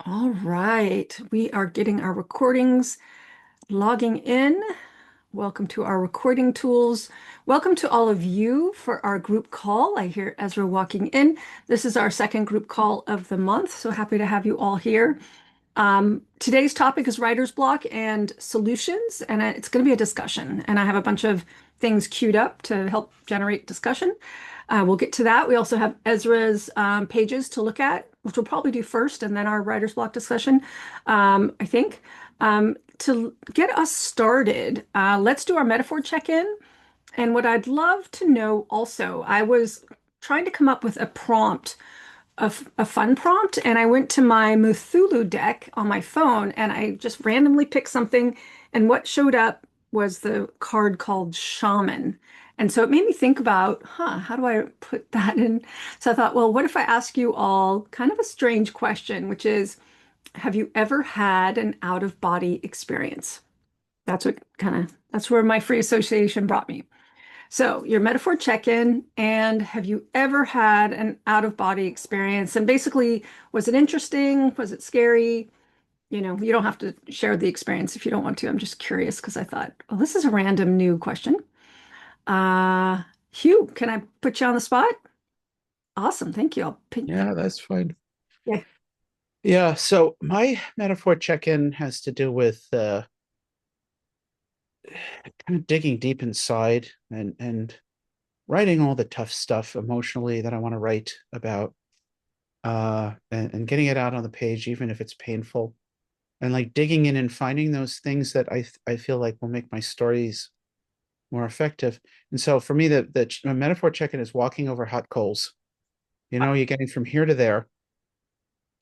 All right, we are getting our recordings, logging in. Welcome to our recording tools. Welcome to all of you for our group call. I hear Ezra walking in. This is our second group call of the month, so happy to have you all here. Today's topic is writer's block and solutions, and it's going to be a discussion. And I have a bunch of things queued up to help generate discussion. We'll get to that. We also have Ezra's pages to look at, which we'll probably do first, and then our writer's block discussion, I think. To get us started, let's do our metaphor check-in. And what I'd love to know also, I was trying to come up with a prompt a fun prompt, and I went to my Cthulhu deck on my phone and I just randomly picked something, and what showed up was the card called Shaman. And so it made me think about, how do I put that in? So I thought, well, what if I ask you all kind of a strange question, which is, have you ever had an out-of-body experience? That's where my free association brought me. So, your metaphor check-in, and have you ever had an out-of-body experience? And basically, was it interesting? Was it scary? You don't have to share the experience if you don't want to. I'm just curious because I thought, oh, this is a random new question. Uh, Hugh, can I put you on the spot? Awesome, thank you. I'll pin. Yeah, that's fine. Yeah. Yeah, so my metaphor check-in has to do with kind of digging deep inside and writing all the tough stuff emotionally that I want to write about, and getting it out on the page, even if it's painful, and like digging in and finding those things that I feel like will make my stories more effective. And so for me, the metaphor check-in is walking over hot coals. You're getting from here to there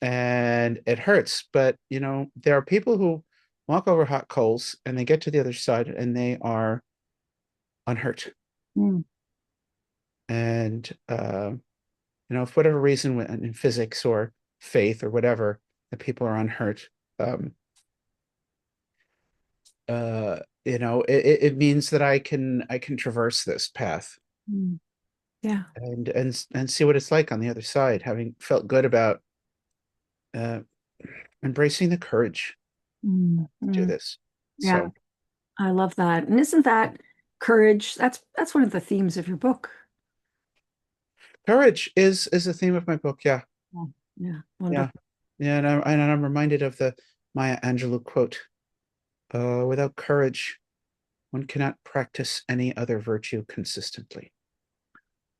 and it hurts. But there are people who walk over hot coals and they get to the other side and they are unhurt. Mm. And for whatever reason, in physics or faith or whatever, that people are unhurt. It means that I can traverse this path Mm. Yeah. and see what it's like on the other side, having felt good about uh, embracing the courage Mm. to do Mm. this. Yeah, So I love that. And isn't that courage? That's one of the themes of your book. courage is the theme of my book. Yeah, Yeah, yeah, yeah, wonderful. yeah. And I'm reminded of the Maya Angelou quote: "Without courage, one cannot practice any other virtue consistently."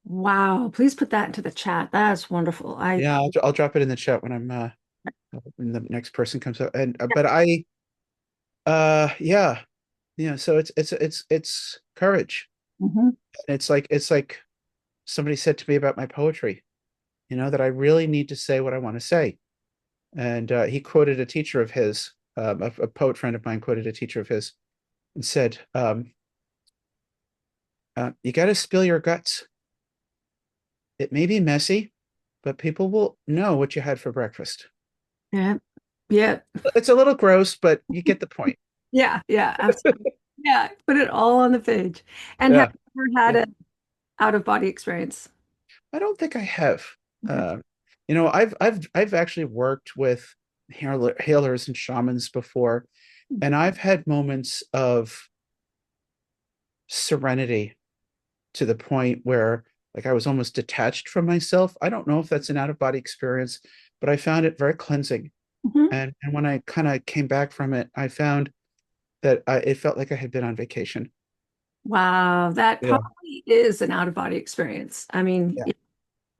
Wow, please put that into the chat. That's wonderful. Yeah, I'll drop it in the chat when the next person comes up. And but I yeah, yeah. So it's courage. Mhm. It's like somebody said to me about my poetry. That I really need to say what I want to say. And he quoted a teacher of his, a poet friend of mine quoted a teacher of his and said, "You got to spill your guts. It may be messy, but people will know what you had for breakfast." Yeah, yeah, It's a little gross, but you get the point. yeah, yeah, absolutely. Yeah, put it all on the page. And have Yeah, you ever had yeah. an out-of-body experience? I don't think I have. Okay. I've actually worked with healers and shamans before, and I've had moments of serenity to the point where like I was almost detached from myself. I don't know if that's an out of body experience, but I found it very cleansing. Mhm. And when I kind of came back from it, I found that it felt like I had been on vacation. Wow, that Yeah, probably is an out-of-body experience. I mean, yeah, yeah,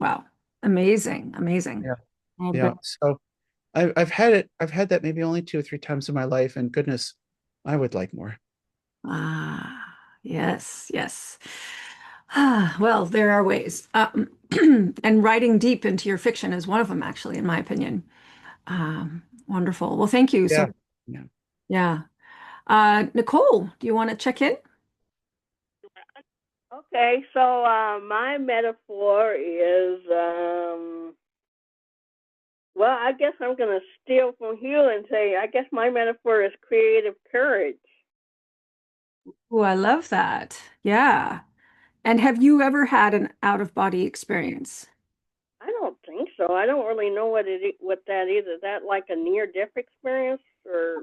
wow, amazing, amazing. yeah, I've yeah. been, So I've had it. I've had that maybe only 2 or 3 times in my life, and goodness, I would like more. yes, yes. Well, there are ways. And writing deep into your fiction is one of them, actually, in my opinion. Wonderful. Well, thank you. Yeah, So, yeah. yeah. Nicole, do you want to check in? Okay, so my metaphor is, well, I guess I'm going to steal from Hugh and say, I guess my metaphor is creative courage. Oh, I love that. Yeah. And have you ever had an out-of-body experience? I don't don't think so. I don't really know what that is. Is that like a near death experience or?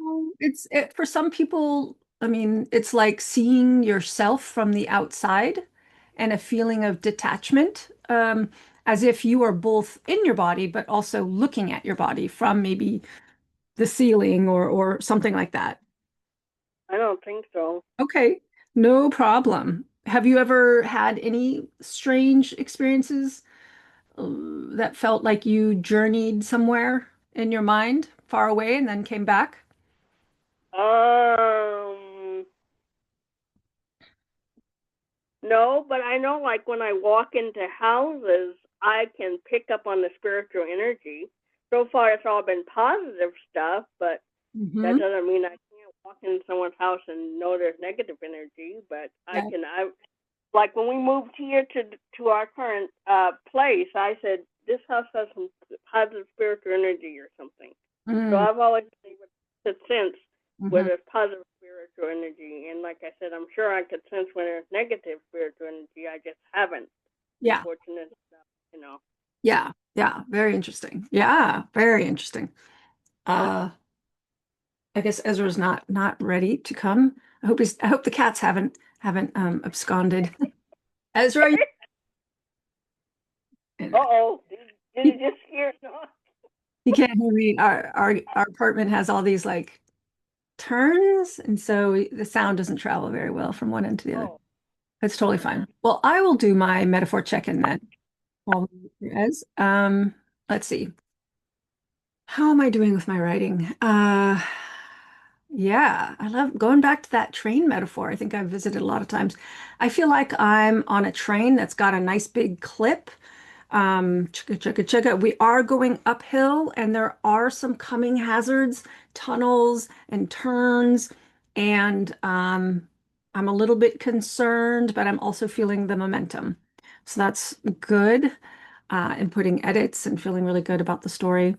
For some people, I mean, it's like seeing yourself from the outside and a feeling of detachment, as if you are both in your body, but also looking at your body from maybe the ceiling or something like that. I don't think so. Okay, no problem. Have you ever had any strange experiences that felt like you journeyed somewhere in your mind, far away, and then came back? Um, no, but I know like when I walk into houses, I can pick up on the spiritual energy. So far, it's all been positive stuff, but that Hmm. doesn't mean I can't walk in someone's house and know there's negative energy. But I Yeah. can. I like when we moved here to our current place. I said this house has some positive spiritual energy or something. So Mm, I've always been able to sense where hmm. there's positive spiritual energy, and like I said, I'm sure I could sense when there's negative spiritual energy. I just haven't, Yeah. unfortunate enough, you know. Yeah. Yeah. Very interesting. Yeah. Very interesting. Uh, I guess Ezra's not ready to come. I hope the cats haven't absconded. Ezra, Uh-oh, did he, he just scare us off? he can't hear me. Our apartment has all these like turns, and so the sound doesn't travel very well from one end to the other. Oh, That's totally fine. Well, I will do my metaphor check-in then. While as let's see. How am I doing with my writing? Yeah, I love going back to that train metaphor. I think I've visited a lot of times. I feel like I'm on a train that's got a nice big clip. Chugga, chugga, chugga. We are going uphill, and there are some coming hazards, tunnels and turns, and I'm a little bit concerned, but I'm also feeling the momentum. So that's good. And putting edits and feeling really good about the story.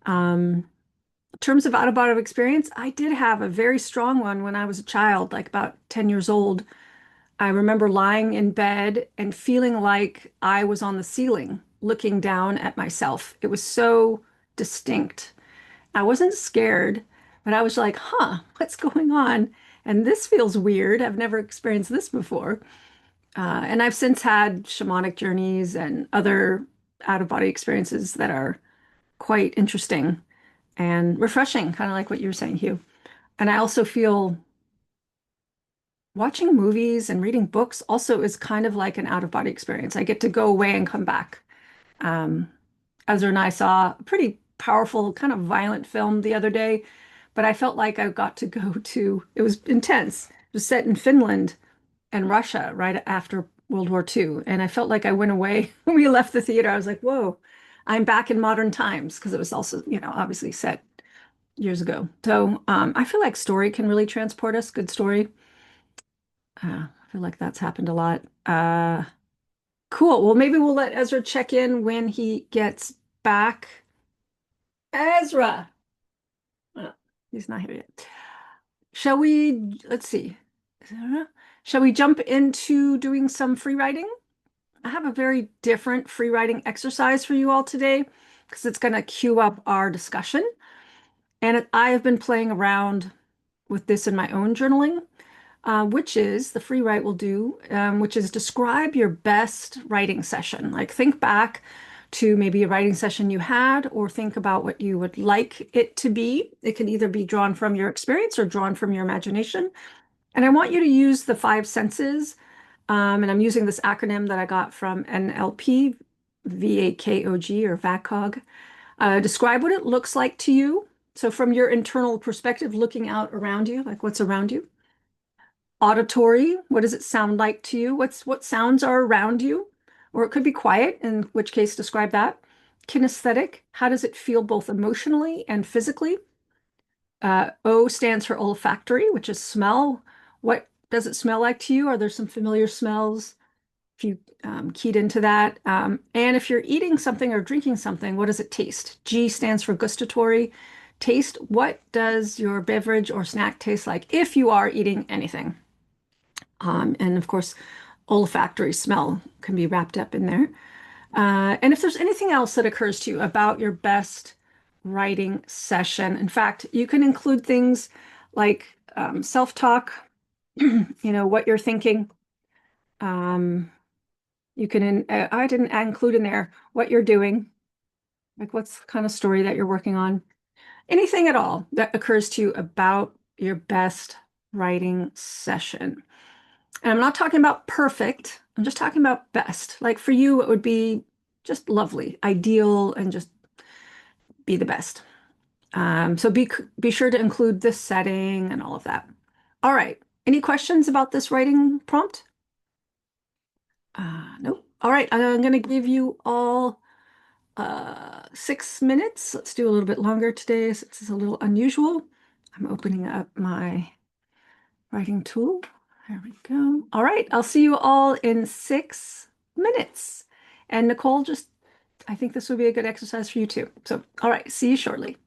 In terms of out-of-body experience, I did have a very strong one when I was a child, like about 10 years old. I remember lying in bed and feeling like I was on the ceiling, looking down at myself. It was so distinct. I wasn't scared, but I was like, huh, what's going on? And this feels weird. I've never experienced this before. And I've since had shamanic journeys and other out-of-body experiences that are quite interesting and refreshing, kind of like what you were saying, Hugh. And I also feel watching movies and reading books also is kind of like an out-of-body experience. I get to go away and come back. Um, Ezra and I saw a pretty powerful, kind of violent film the other day, but I felt like I got to go to, it was intense. It was set in Finland and Russia right after World War II. And I felt like I went away when we left the theater. I was like, whoa, I'm back in modern times because it was also, obviously set years ago. So I feel like story can really transport us, good story. I feel like that's happened a lot. Cool. Well, maybe we'll let Ezra check in when he gets back. Ezra! Oh, he's not here yet. Shall we, let's see. Shall we jump into doing some free writing? I have a very different free writing exercise for you all today because it's going to cue up our discussion. And I have been playing around with this in my own journaling, which is the free write will do, which is describe your best writing session. Like think back to maybe a writing session you had, or think about what you would like it to be. It can either be drawn from your experience or drawn from your imagination. And I want you to use the five senses. And I'm using this acronym that I got from NLP, VAKOG or VAKOG. Describe what it looks like to you. So, from your internal perspective, looking out around you, like what's around you. Auditory, what does it sound like to you? What sounds are around you? Or it could be quiet, in which case describe that. Kinesthetic, how does it feel both emotionally and physically? O stands for olfactory, which is smell. What does it smell like to you? Are there some familiar smells? If you keyed into that. And if you're eating something or drinking something, what does it taste? G stands for gustatory. Taste, what does your beverage or snack taste like if you are eating anything? And of course, olfactory smell can be wrapped up in there. And if there's anything else that occurs to you about your best writing session, in fact, you can include things like self-talk, what you're thinking. Um, you can, I didn't include in there what you're doing, like what's the kind of story that you're working on. Anything at all that occurs to you about your best writing session. And I'm not talking about perfect, I'm just talking about best. Like for you, it would be just lovely, ideal, and just be the best. So be sure to include this setting and all of that. All right. Any questions about this writing prompt? Nope. All right. I'm going to give you all 6 minutes. Let's do a little bit longer today since it's a little unusual. I'm opening up my writing tool. There we go. All right. I'll see you all in 6 minutes. And Nicole, I think this would be a good exercise for you too. So, all right. See you shortly.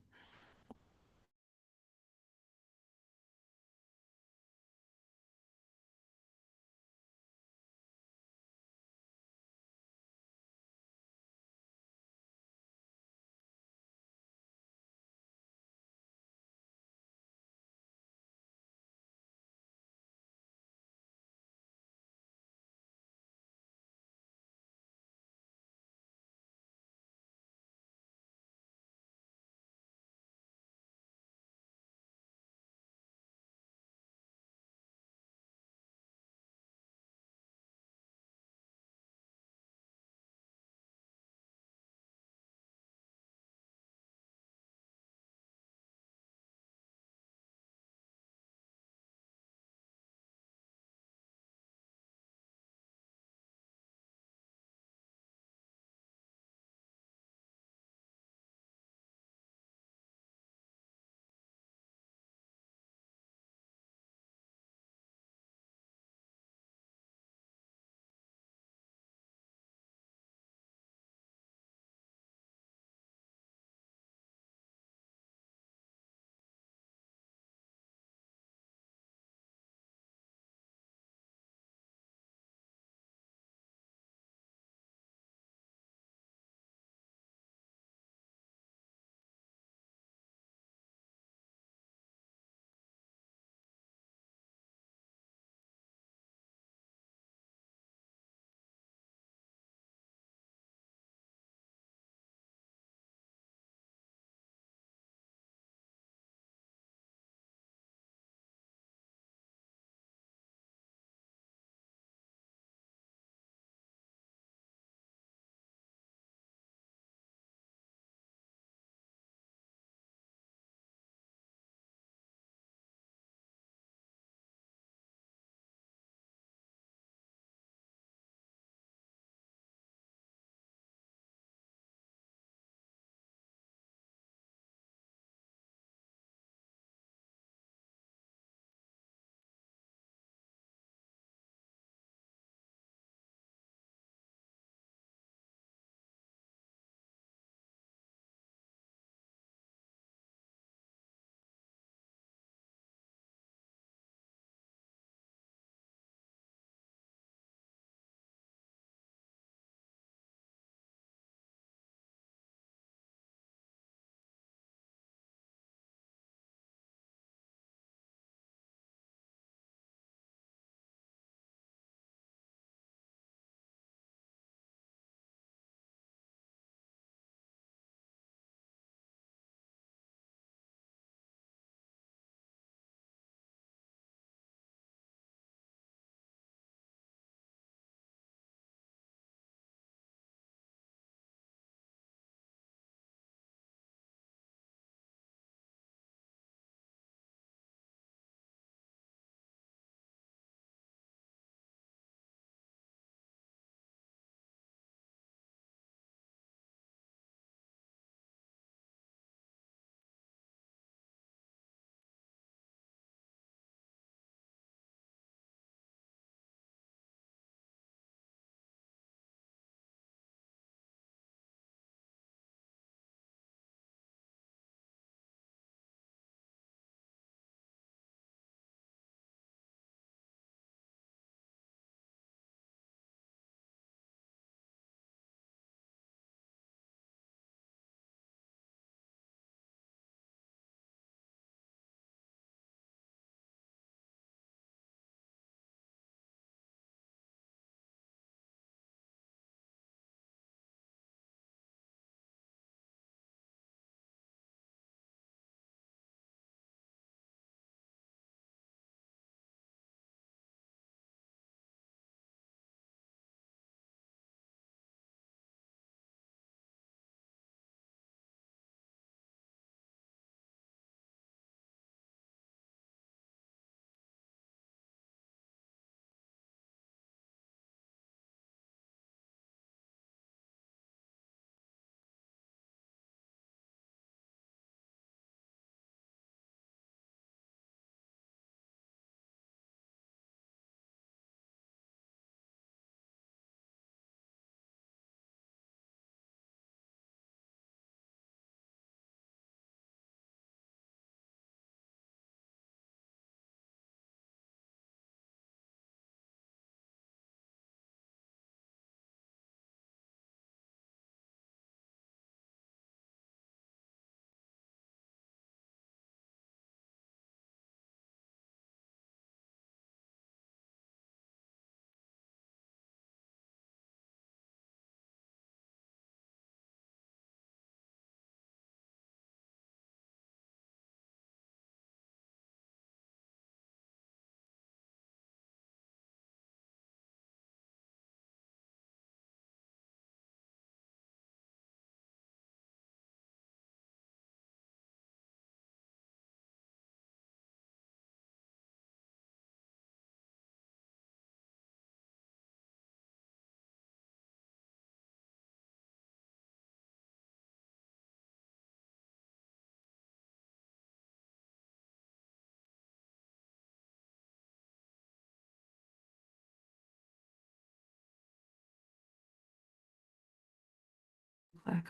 Black.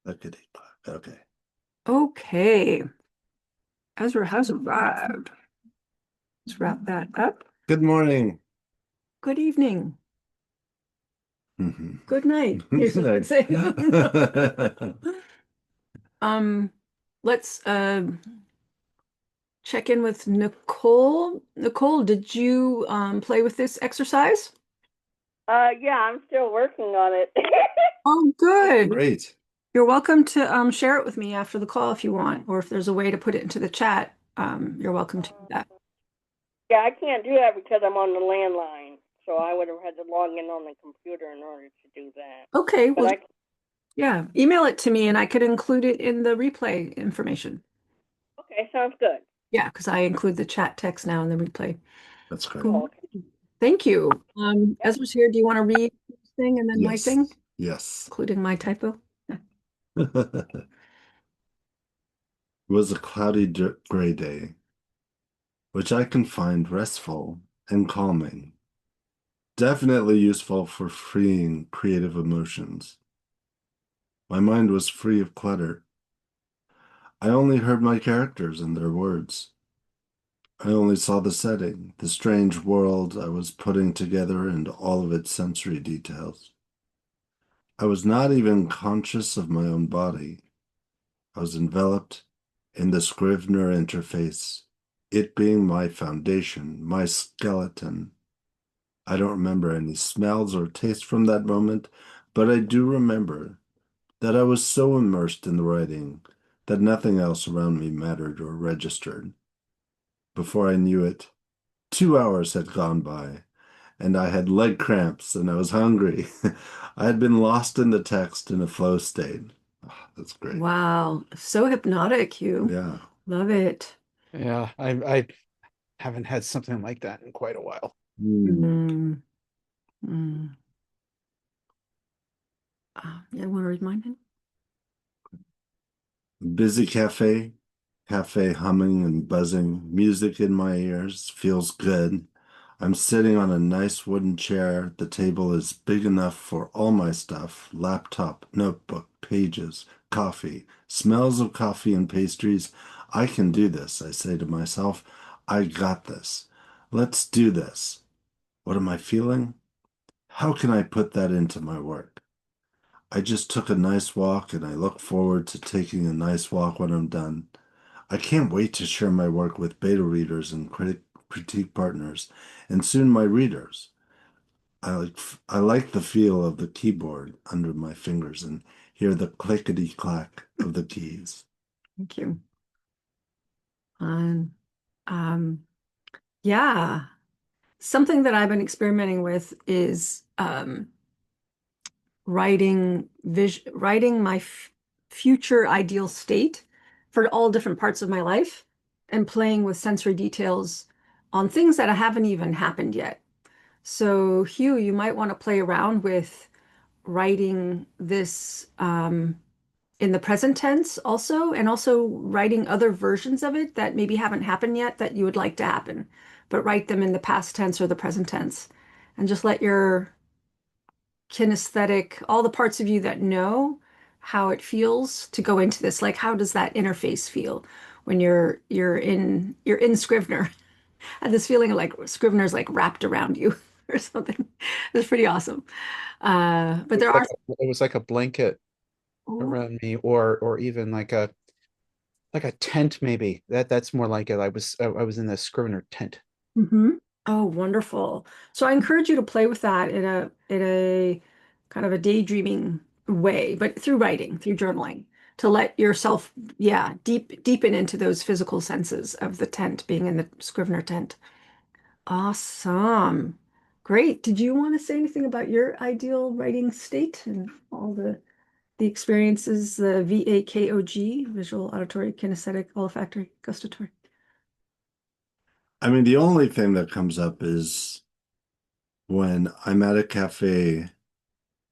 Lickety clack. Okay. Okay. Ezra has arrived. Let's wrap that up. Good morning. Good evening. Mhm. Good night. You're Good supposed to night. say. Let's check in with Nicole. Nicole, did you play with this exercise? Yeah, I'm still working on it. Oh, good. Great. You're welcome to share it with me after the call if you want, or if there's a way to put it into the chat, you're welcome to do that. Yeah, I can't do that because I'm on the landline, so I would have had to log in on the computer in order to do that. Okay, But well, yeah, email it to me and I could include it in the replay information. okay, sounds good. Yeah, because I include the chat text now in the replay. That's great. Cool. Okay. Thank you. Ezra's here. Do you want to read this thing and then my Yes. thing, Yes. including my typo? It was a cloudy, gray day, which I can find restful and calming. Definitely useful for freeing creative emotions. My mind was free of clutter. I only heard my characters and their words. I only saw the setting, the strange world I was putting together and all of its sensory details. I was not even conscious of my own body. I was enveloped in the Scrivener interface, it being my foundation, my skeleton. I don't remember any smells or tastes from that moment, but I do remember that I was so immersed in the writing that nothing else around me mattered or registered. Before I knew it, 2 hours had gone by, and I had leg cramps and I was hungry. I had been lost in the text in a flow state. Oh, that's great. Wow, so hypnotic, Hugh. Yeah. Love it. Yeah, I haven't had something like that in quite a while. Mm. Mm, mm. Yeah, want to remind him? Busy cafe humming and buzzing, music in my ears, feels good. I'm sitting on a nice wooden chair. The table is big enough for all my stuff, laptop, notebook, pages, coffee, smells of coffee and pastries. I can do this, I say to myself. I got this. Let's do this. What am I feeling? How can I put that into my work? I just took a nice walk and I look forward to taking a nice walk when I'm done. I can't wait to share my work with beta readers and critique partners, and soon my readers. I like the feel of the keyboard under my fingers and hear the clickety clack of the keys. Thank you. Um, um, yeah, something that I've been experimenting with is writing my future ideal state for all different parts of my life and playing with sensory details on things that haven't even happened yet. So, Hugh, you might want to play around with writing this in the present tense also, and also writing other versions of it that maybe haven't happened yet that you would like to happen, but write them in the past tense or the present tense. And just let your kinesthetic, all the parts of you that know how it feels to go into this. Like, how does that interface feel when you're in Scrivener? I had this feeling of like Scrivener's like wrapped around you or something. It's pretty awesome. But there are It was like a blanket oh, around me, or even like a tent, maybe. That's more like it. I was in the Scrivener tent. oh, wonderful. So I encourage you to play with that in a kind of a daydreaming way, but through writing, through journaling, to let yourself, yeah, deepen into those physical senses of the tent, being in the Scrivener tent. Awesome. Great. Did you want to say anything about your ideal writing state and all the experiences, the VAKOG, visual, auditory, kinesthetic, olfactory, gustatory? I mean, the only thing that comes up is when I'm at a cafe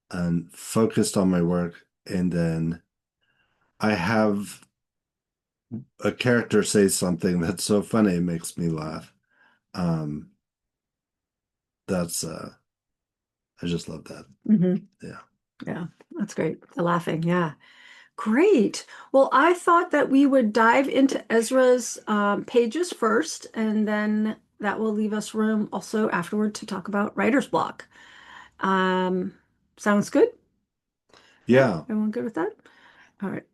and focused on my work, and then I have a character say something that's so funny it makes me laugh. That's I just love that. Mhm. Yeah. Yeah, that's great. The laughing, yeah. Great. Well, I thought that we would dive into Ezra's pages first, and then that will leave us room also afterward to talk about writer's block. Um, Sounds good? Yeah, Yeah. everyone good with that? All right.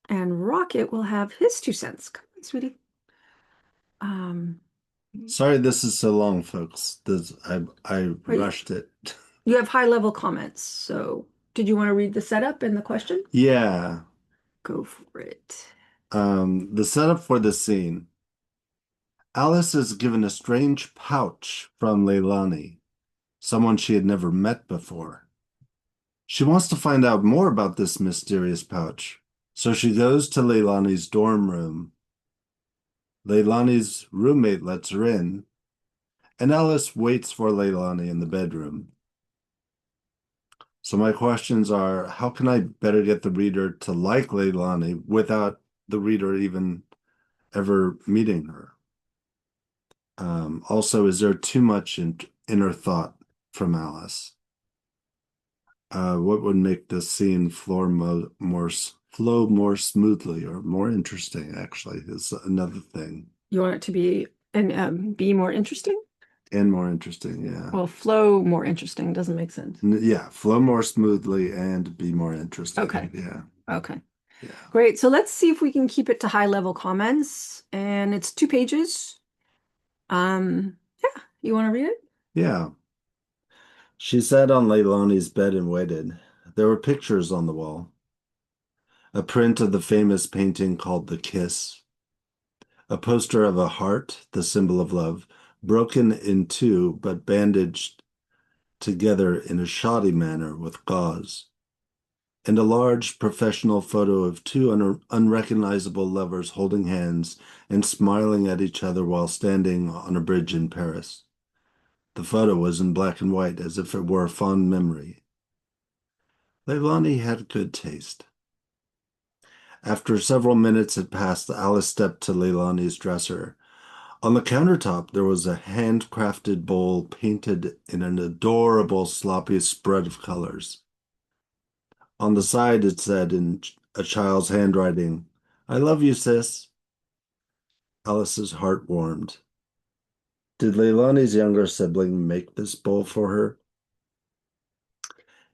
And Rocket will have his 2 cents. Come on, sweetie. Um, Sorry this is so long, folks. I right. rushed it. You have high level comments. So, did you want to read the setup and the question? Yeah. Go for it. The setup for the scene. Alice is given a strange pouch from Leilani, someone she had never met before. She wants to find out more about this mysterious pouch, so she goes to Leilani's dorm room. Leilani's roommate lets her in, and Alice waits for Leilani in the bedroom. So my questions are, how can I better get the reader to like Leilani without the reader even ever meeting her? Also, is there too much inner thought from Alice? What would make this scene flow more smoothly or more interesting, actually, is another thing. You want it to be and be more interesting? And more interesting, yeah. Well, flow more interesting doesn't make sense. Yeah, flow more smoothly and be more interesting. Okay. Yeah, Okay. yeah. Great. So let's see if we can keep it to high level comments. And it's 2 pages. Yeah, you want to read it? Yeah. She sat on Leilani's bed and waited. There were pictures on the wall. A print of the famous painting called The Kiss, a poster of a heart, the symbol of love, broken in two but bandaged together in a shoddy manner with gauze, and a large professional photo of two unrecognizable lovers holding hands and smiling at each other while standing on a bridge in Paris. The photo was in black and white, as if it were a fond memory. Leilani had good taste. After several minutes had passed, Alice stepped to Leilani's dresser. On the countertop, there was a handcrafted bowl painted in an adorable sloppy spread of colors. On the side, it said in a child's handwriting, "I love you, sis." Alice's heart warmed. Did Leilani's younger sibling make this bowl for her?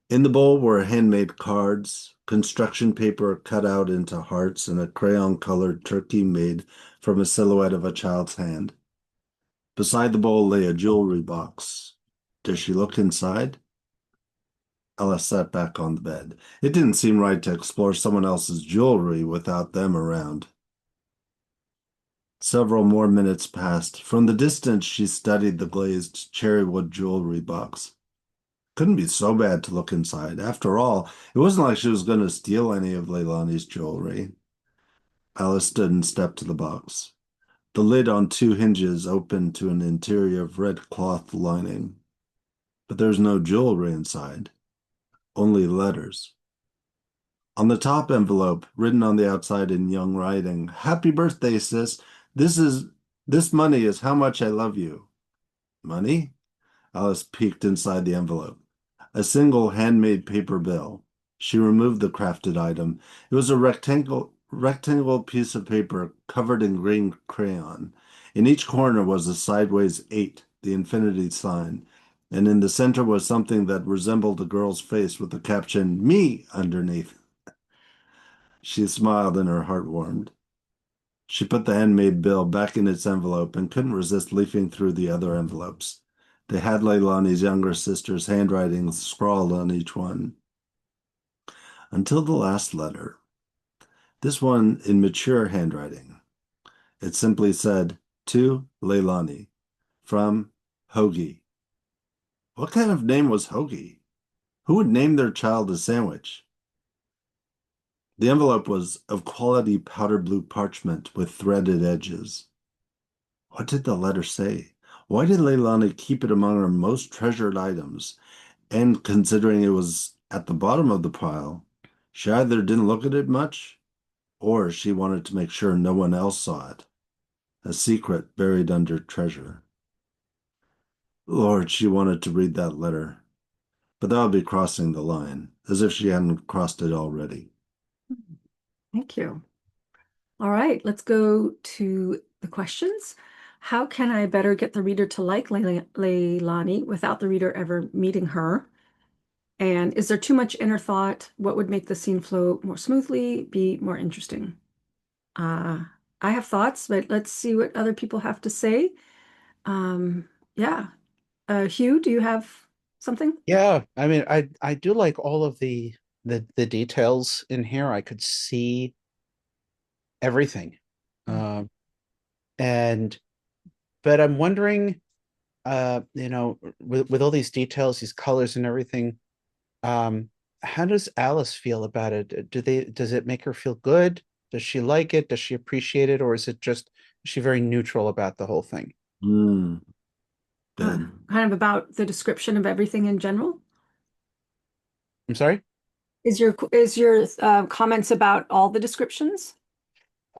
In the bowl were handmade cards, construction paper cut out into hearts, and a crayon-colored turkey made from a silhouette of a child's hand. Beside the bowl lay a jewelry box. Does she look inside? Alice sat back on the bed. It didn't seem right to explore someone else's jewelry without them around. Several more minutes passed. From the distance, she studied the glazed cherrywood jewelry box. Couldn't be so bad to look inside. After all, it wasn't like she was going to steal any of Leilani's jewelry. Alice stood and stepped to the box. The lid on two hinges opened to an interior of red cloth lining. But there was no jewelry inside, only letters. On the top envelope, written on the outside in young writing, "Happy birthday, sis. This money is how much I love you." Money? Alice peeked inside the envelope. A single handmade paper bill. She removed the crafted item. It was a rectangle piece of paper covered in green crayon. In each corner was a sideways 8, the infinity sign, and in the center was something that resembled a girl's face with the caption, "Me," underneath. She smiled and her heart warmed. She put the handmade bill back in its envelope and couldn't resist leafing through the other envelopes. They had Leilani's younger sister's handwriting scrawled on each one. Until the last letter. This one in mature handwriting. It simply said, "To Leilani, from Hoagie." What kind of name was Hoagie? Who would name their child a sandwich? The envelope was of quality powder blue parchment with threaded edges. What did the letter say? Why did Leilani keep it among her most treasured items? And considering it was at the bottom of the pile, she either didn't look at it much, or she wanted to make sure no one else saw it. A secret buried under treasure. Lord, she wanted to read that letter. but that would be crossing the line, as if she hadn't crossed it already. Thank you. All right, let's go to the questions. How can I better get the reader to like Leilani without the reader ever meeting her? And is there too much inner thought? What would make the scene flow more smoothly, be more interesting? Uh, I have thoughts, but let's see what other people have to say. Yeah. Hugh, do you have something? Yeah, I mean, I do like all of the details in here. I could see everything. Um, and but I'm wondering, with all these details, these colors and everything, um, how does Alice feel about it? Does it make her feel good? Does she like it? Does she appreciate it? Or is she very neutral about the whole thing? Mm, good. Kind of about the description of everything in general. I'm sorry? Is your comments about all the descriptions?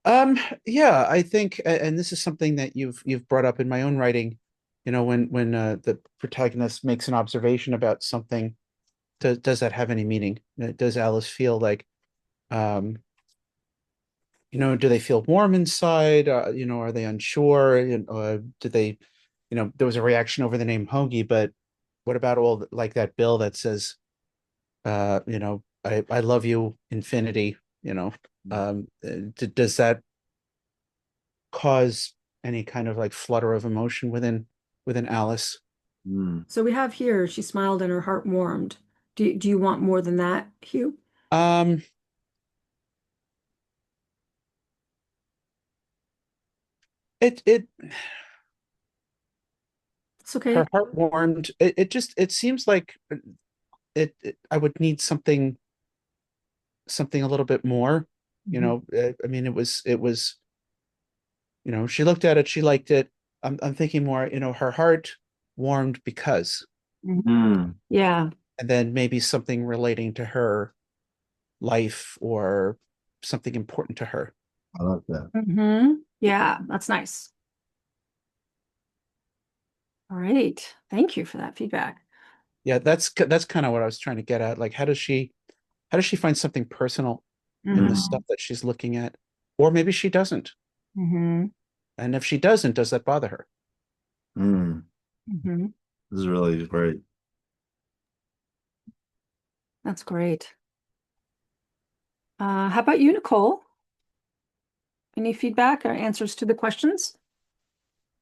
Um, yeah, I think, and this is something that you've brought up in my own writing, when the protagonist makes an observation about something, does that have any meaning? Does Alice feel like, um, do they feel warm inside? Are they unsure? Do they, there was a reaction over the name Hoagie, but what about like that bill that says, I love you, infinity, does that cause any kind of like flutter of emotion within Alice? Mm. So we have here, she smiled and her heart warmed. Do you want more than that, Hugh? Um, it It's okay. her heart warmed. It seems like I would need something a little bit more. Mhm. I mean, it was she looked at it, she liked it. I'm thinking more, her heart warmed because, Mm. Yeah. and then maybe something relating to her life or something important to her. I like that. Yeah, that's nice. All right. Thank you for that feedback. Yeah, that's kind of what I was trying to get at. Like, how does she find something personal in the Mhm. stuff that she's looking at? Or maybe she doesn't. Hmm. And if she doesn't, does that bother her? Mm. Hmm. This is really great. That's great. How about you, Nicole? Any feedback or answers to the questions?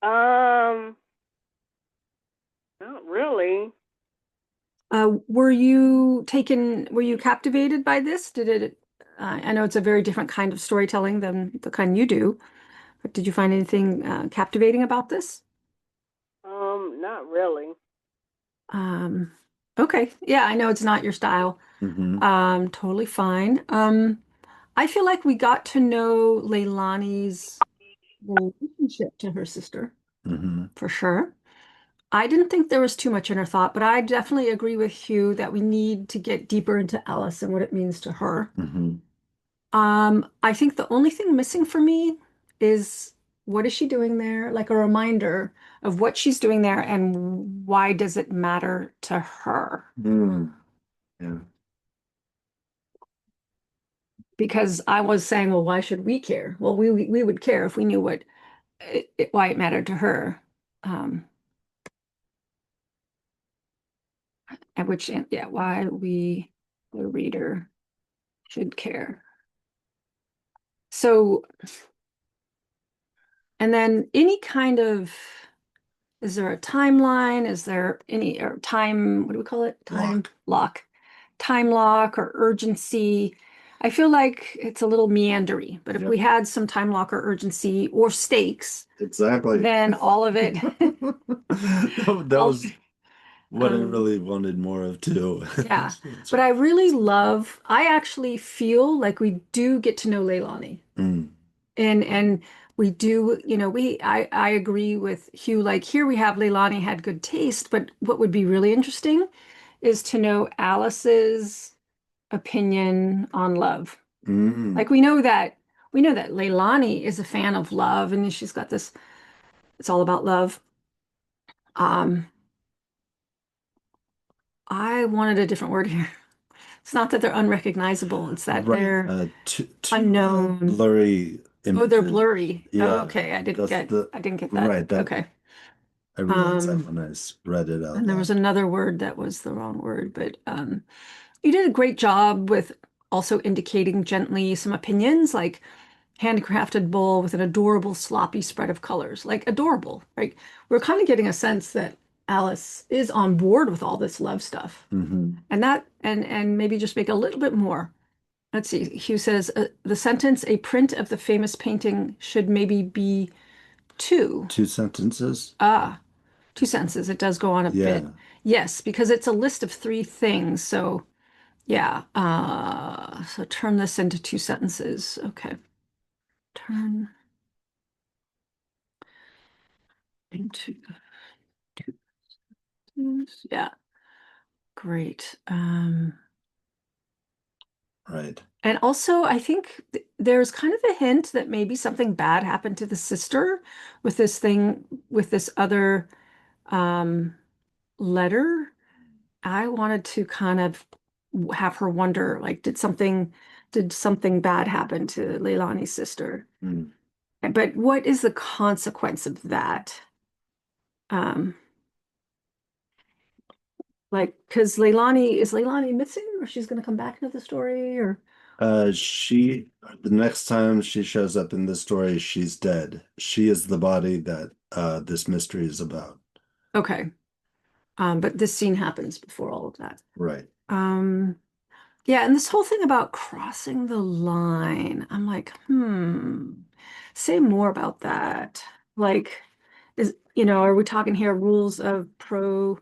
Um, not really. Were you captivated by this? I know it's a very different kind of storytelling than the kind you do, but did you find anything captivating about this? Not really. Um, okay. Yeah, I know it's not your style. Hmm. Totally fine. I feel like we got to know Leilani's relationship to her sister Hmm. for sure. I didn't think there was too much inner thought, but I definitely agree with Hugh that we need to get deeper into Alice and what it means to her. Hmm. I think the only thing missing for me is what is she doing there? Like a reminder of what she's doing there and why does it matter to her? Mm. Yeah. Because I was saying, well, why should we care? Well, we would care if we knew why it mattered to her. Um, at which, yeah, why we, the reader, should care. So, and then any kind of, is there a timeline? Is there any or time, what do we call it? Time lock. Time lock or urgency. I feel like it's a little meandery, but if Yep. we had some time lock or urgency or stakes, Exactly. then all of it, That all, was what I um, really wanted more of too. yeah. But I actually feel like we do get to know Leilani. Mm. And we do, I agree with Hugh, like here we have Leilani had good taste, but what would be really interesting is to know Alice's opinion on love. Mm. Like we know that Leilani is a fan of love and she's got this, it's all about love. Um, I wanted a different word here. It's not that they're unrecognizable, it's that Right. they're Two unknown. blurry Oh, they're images. blurry. Oh, Yeah, okay. that's the I didn't get that. right. That Okay. I realized that Um, when read it out and there was loud. another word that was the wrong word, but you did a great job with also indicating gently some opinions, like handcrafted bowl with an adorable sloppy spread of colors. Like adorable, right? We're kind of getting a sense that Alice is on board with all this love stuff. Hmm. And maybe just make a little bit more. Let's see. Hugh says the sentence, a print of the famous painting should maybe be two. Two sentences. Ah, two sentences. It does go on a bit. Yeah. Yes, because it's a list of three things. So yeah. So turn this into two sentences. Okay. Turn into two sentences. Yeah. Great. Right. And also, I think there's kind of a hint that maybe something bad happened to the sister with this thing, with this other um, letter. I wanted to kind of have her wonder, like, did something bad happen to Leilani's sister? Mm. But what is the consequence of that? Um, like, because Leilani missing, or she's going to come back into the story, or She the next time she shows up in this story, she's dead. She is the body that this mystery is about. okay. But this scene happens before all of that. Right. Um, yeah, and this whole thing about crossing the line, I'm like, say more about that. Like, are we talking here rules of propriety?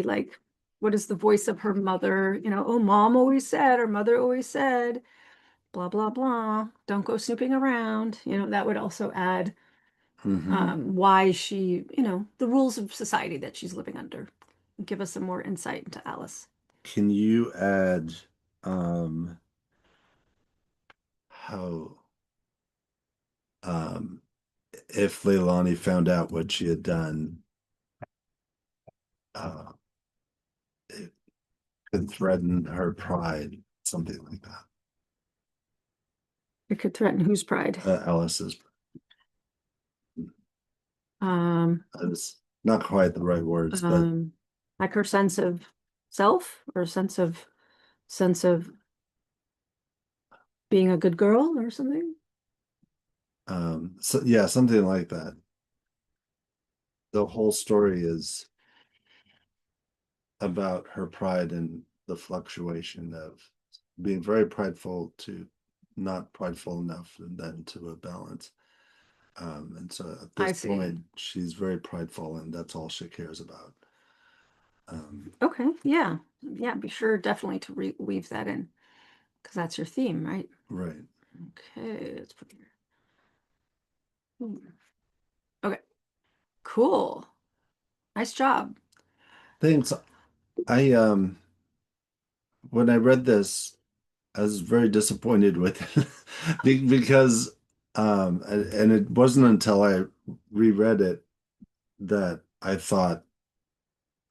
Like, what is the voice of her mother? Oh, mom always said, or mother always said, blah, blah, blah. Don't go snooping around. That would also add Hmm. why the rules of society that she's living under. Give us some more insight into Alice. Can you add um how um if Leilani found out what she had done, uh it could threaten her pride, something like that. It could threaten whose pride? Alice's. Um, It's not quite the right words, but um, like her sense of self or sense of being a good girl or something. so yeah, something like that. The whole story is about her pride and the fluctuation of being very prideful to not prideful enough and then to a balance. And so at I this see. point, she's very prideful and that's all she cares about. Okay, yeah. Yeah, be sure definitely to re weave that in because that's your theme, right? Right. Okay, let's put here. Okay, cool. Nice job. Thanks. I when I read this, I was very disappointed with it because and it wasn't until I reread it that I thought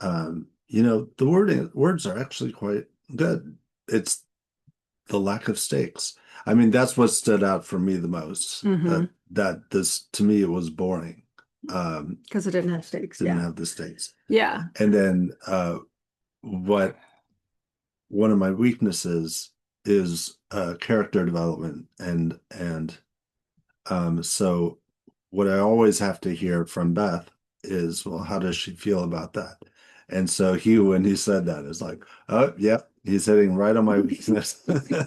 the words are actually quite good. It's the lack of stakes. I mean, that's what stood out for me the most. Mm-hmm. That this to me it was boring. Because it didn't have stakes. Didn't Yeah. have the stakes. Yeah. And then what one of my weaknesses is character development and so what I always have to hear from Beth is, well, how does she feel about that? And so when he said that, is like, oh, yeah, he's hitting right on my weakness. Yeah.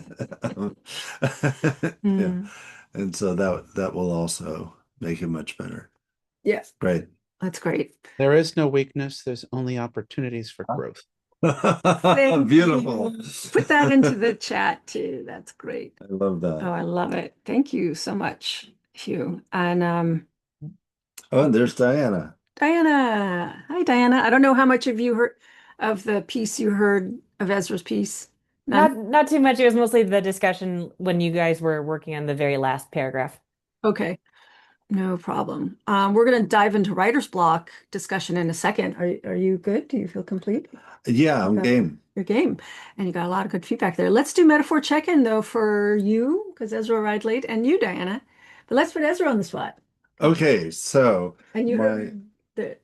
Mm. And so that will also make it much better. Yes. Great. That's great. There is no weakness, there's only opportunities for growth. Thank Beautiful. you. Put that into the chat too. That's great. I love Oh, that. I love it. Thank you so much, Hugh. And Oh, and there's Diana. Diana. Hi, Diana. I don't know how much of you heard of the piece you heard of Ezra's piece. None? Not too much. It was mostly the discussion when you guys were working on the very last paragraph. Okay. No problem. We're going to dive into writer's block discussion in a second. Are you good? Do you feel complete? Yeah, You've I'm got game. your game, and you got a lot of good feedback there. Let's do metaphor check-in though for you, because Ezra arrived late, and you, Diana. But let's put Ezra on the spot. Okay, so And you my heard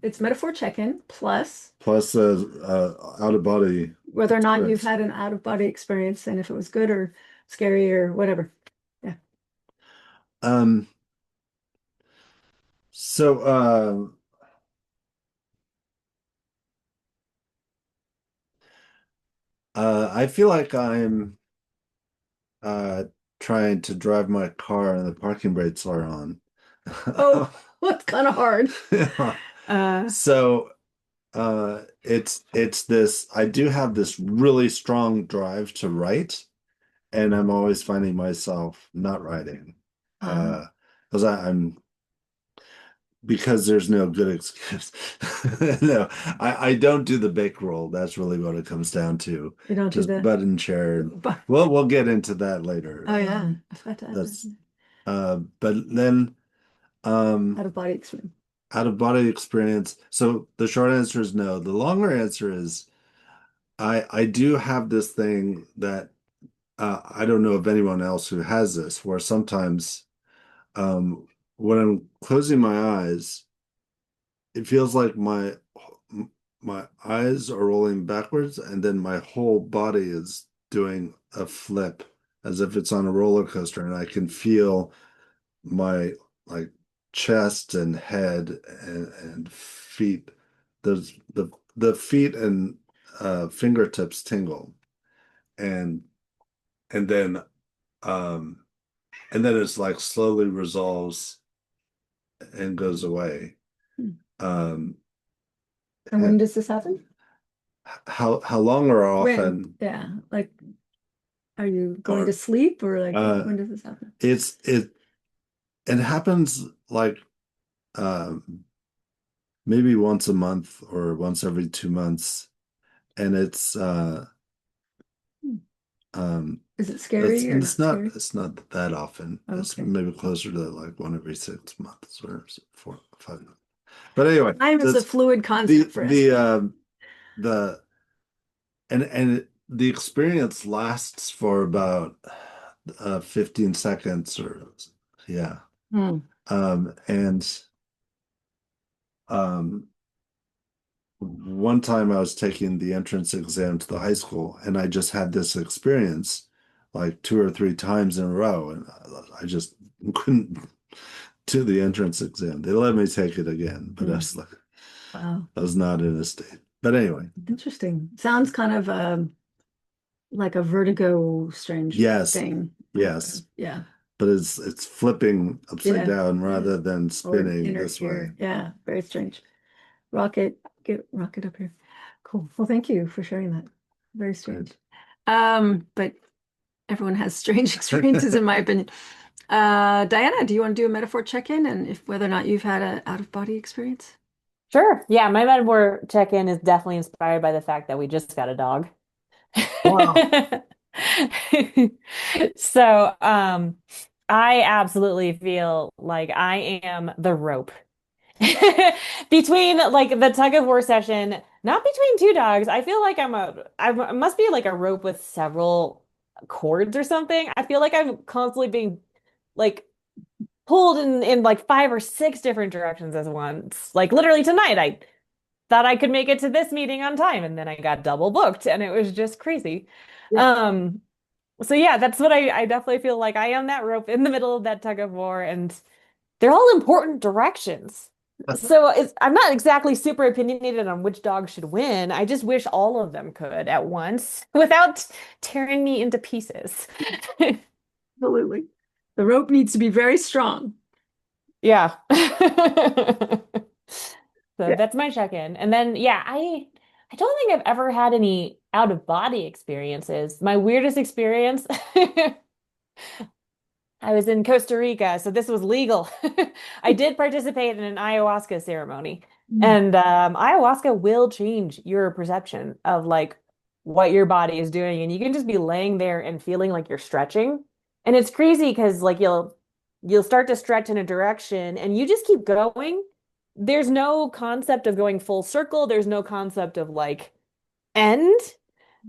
it's metaphor check-in plus plus out of body whether or not you've experience. had an out-of-body experience and if it was good or scary or whatever. Yeah. Um, so I feel like I'm uh trying to drive my car and the parking brakes are on. Oh, that's kind of hard. Yeah. Uh, So it's this I do have this really strong drive to write, and I'm always finding myself not writing. uh, Because I'm because there's no good excuse. No, I don't do the bake roll. That's really what it comes down to. you don't do Just the, button chair. but, Well, we'll get into that later. oh yeah, I forgot to add that. That's but then Out um of body experience. out of body experience. So the short answer is no. The longer answer is I do have this thing that I don't know of anyone else who has this, where sometimes when I'm closing my eyes, it feels like my eyes are rolling backwards, and then my whole body is doing a flip as if it's on a roller coaster, and I can feel my like chest and head and feet. There's the feet and fingertips tingle, and and then um and then it's like slowly resolves and goes away. Hmm. Um, And when does this happen? how long or When? often? Yeah. Like, are you going to Or sleep or like uh, when does this happen? it happens like um, maybe once a month or once every 2 months, and Hmm. um, Is it scary or not scary? it's not that often. It's Okay. maybe closer to like one every 6 months or 4 5 months. But anyway, Time is a that's fluid concept the for us. the the experience lasts for about 15 seconds or yeah. Hmm. And um one time I was taking the entrance exam to the high school, and I just had this experience like 2 or 3 times in a row, and I just couldn't do the entrance exam. They let me take it again, but Hmm. Wow. I was not in a state. But anyway, Interesting. Sounds kind of like a vertigo strange yes, thing. yes, Yeah. but it's flipping upside Yeah. down Yeah. rather than Or spinning inner this way. ear. Yeah. Very strange. Rocket, get rocket up here. Cool. Well, thank you for sharing that. Very strange. Good. But everyone has strange experiences, in my opinion. Diana, do you want to do a metaphor check-in and if whether or not you've had an out-of-body experience? Sure. Yeah, my metaphor check-in is definitely inspired by the fact that we just got a dog. Wow. So, I absolutely feel like I am the rope between like the tug of war session, not between two dogs. I feel like I must be like a rope with several cords or something. I feel like I'm constantly being like pulled in like five or six different directions at once. Like literally tonight, I thought I could make it to this meeting on time, and then I got double booked, and it was just crazy. Yeah. Um, so yeah, that's what I definitely feel like I am that rope in the middle of that tug of war, and they're all important directions. So I'm not exactly super opinionated on which dog should win. I just wish all of them could at once without tearing me into pieces. Absolutely. The rope needs to be very strong. Yeah. So Yeah. that's my check-in. And then yeah, I don't think I've ever had any out of body experiences. My weirdest experience, I was in Costa Rica, so this was legal. I did participate in an ayahuasca ceremony, Mm. and ayahuasca will change your perception of like what your body is doing, and you can just be laying there and feeling like you're stretching. And it's crazy because like you'll start to stretch in a direction and you just keep going. There's no concept of going full circle. There's no concept of like end.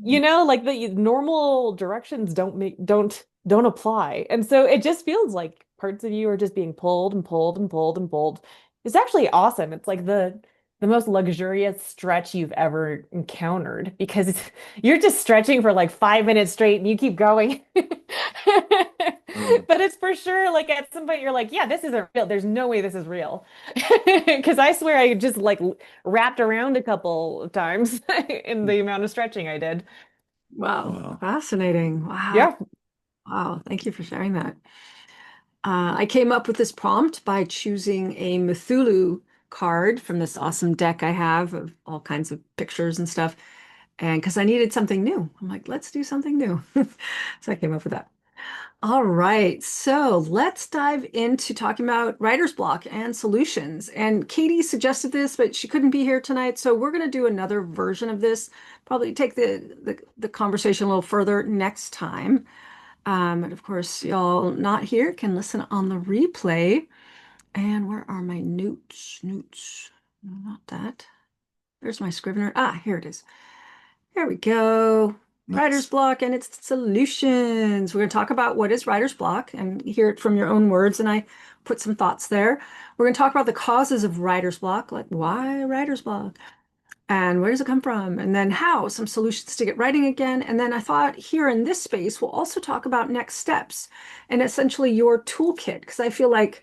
Like the normal directions don't apply. And so it just feels like parts of you are just being pulled and pulled and pulled and pulled. It's actually awesome. It's like the most luxurious stretch you've ever encountered because you're just stretching for like 5 minutes straight and you keep going. Uh, But it's for sure like at some point you're like, yeah, this isn't real. There's no way this is real. Because I swear I just like wrapped around a couple of times in the amount of stretching I did. Wow, wow. fascinating. Wow. Yeah. Wow. Thank you for sharing that. I came up with this prompt by choosing a Cthulhu card from this awesome deck I have of all kinds of pictures and stuff. And because I needed something new, I'm like, let's do something new. So I came up with that. All right. So let's dive into talking about writer's block and solutions. And Katie suggested this, but she couldn't be here tonight. So we're going to do another version of this, probably take the conversation a little further next time. And of course, y'all not here can listen on the replay. And where are my notes? Notes. No, not that. There's my Scrivener. Ah, here it is. There we go. Writer's Nice. block and its solutions. We're going to talk about what is writer's block and hear it from your own words. And I put some thoughts there. We're going to talk about the causes of writer's block, like why writer's block and where does it come from? And then how, some solutions to get writing again. And then I thought here in this space, we'll also talk about next steps and essentially your toolkit, because I feel like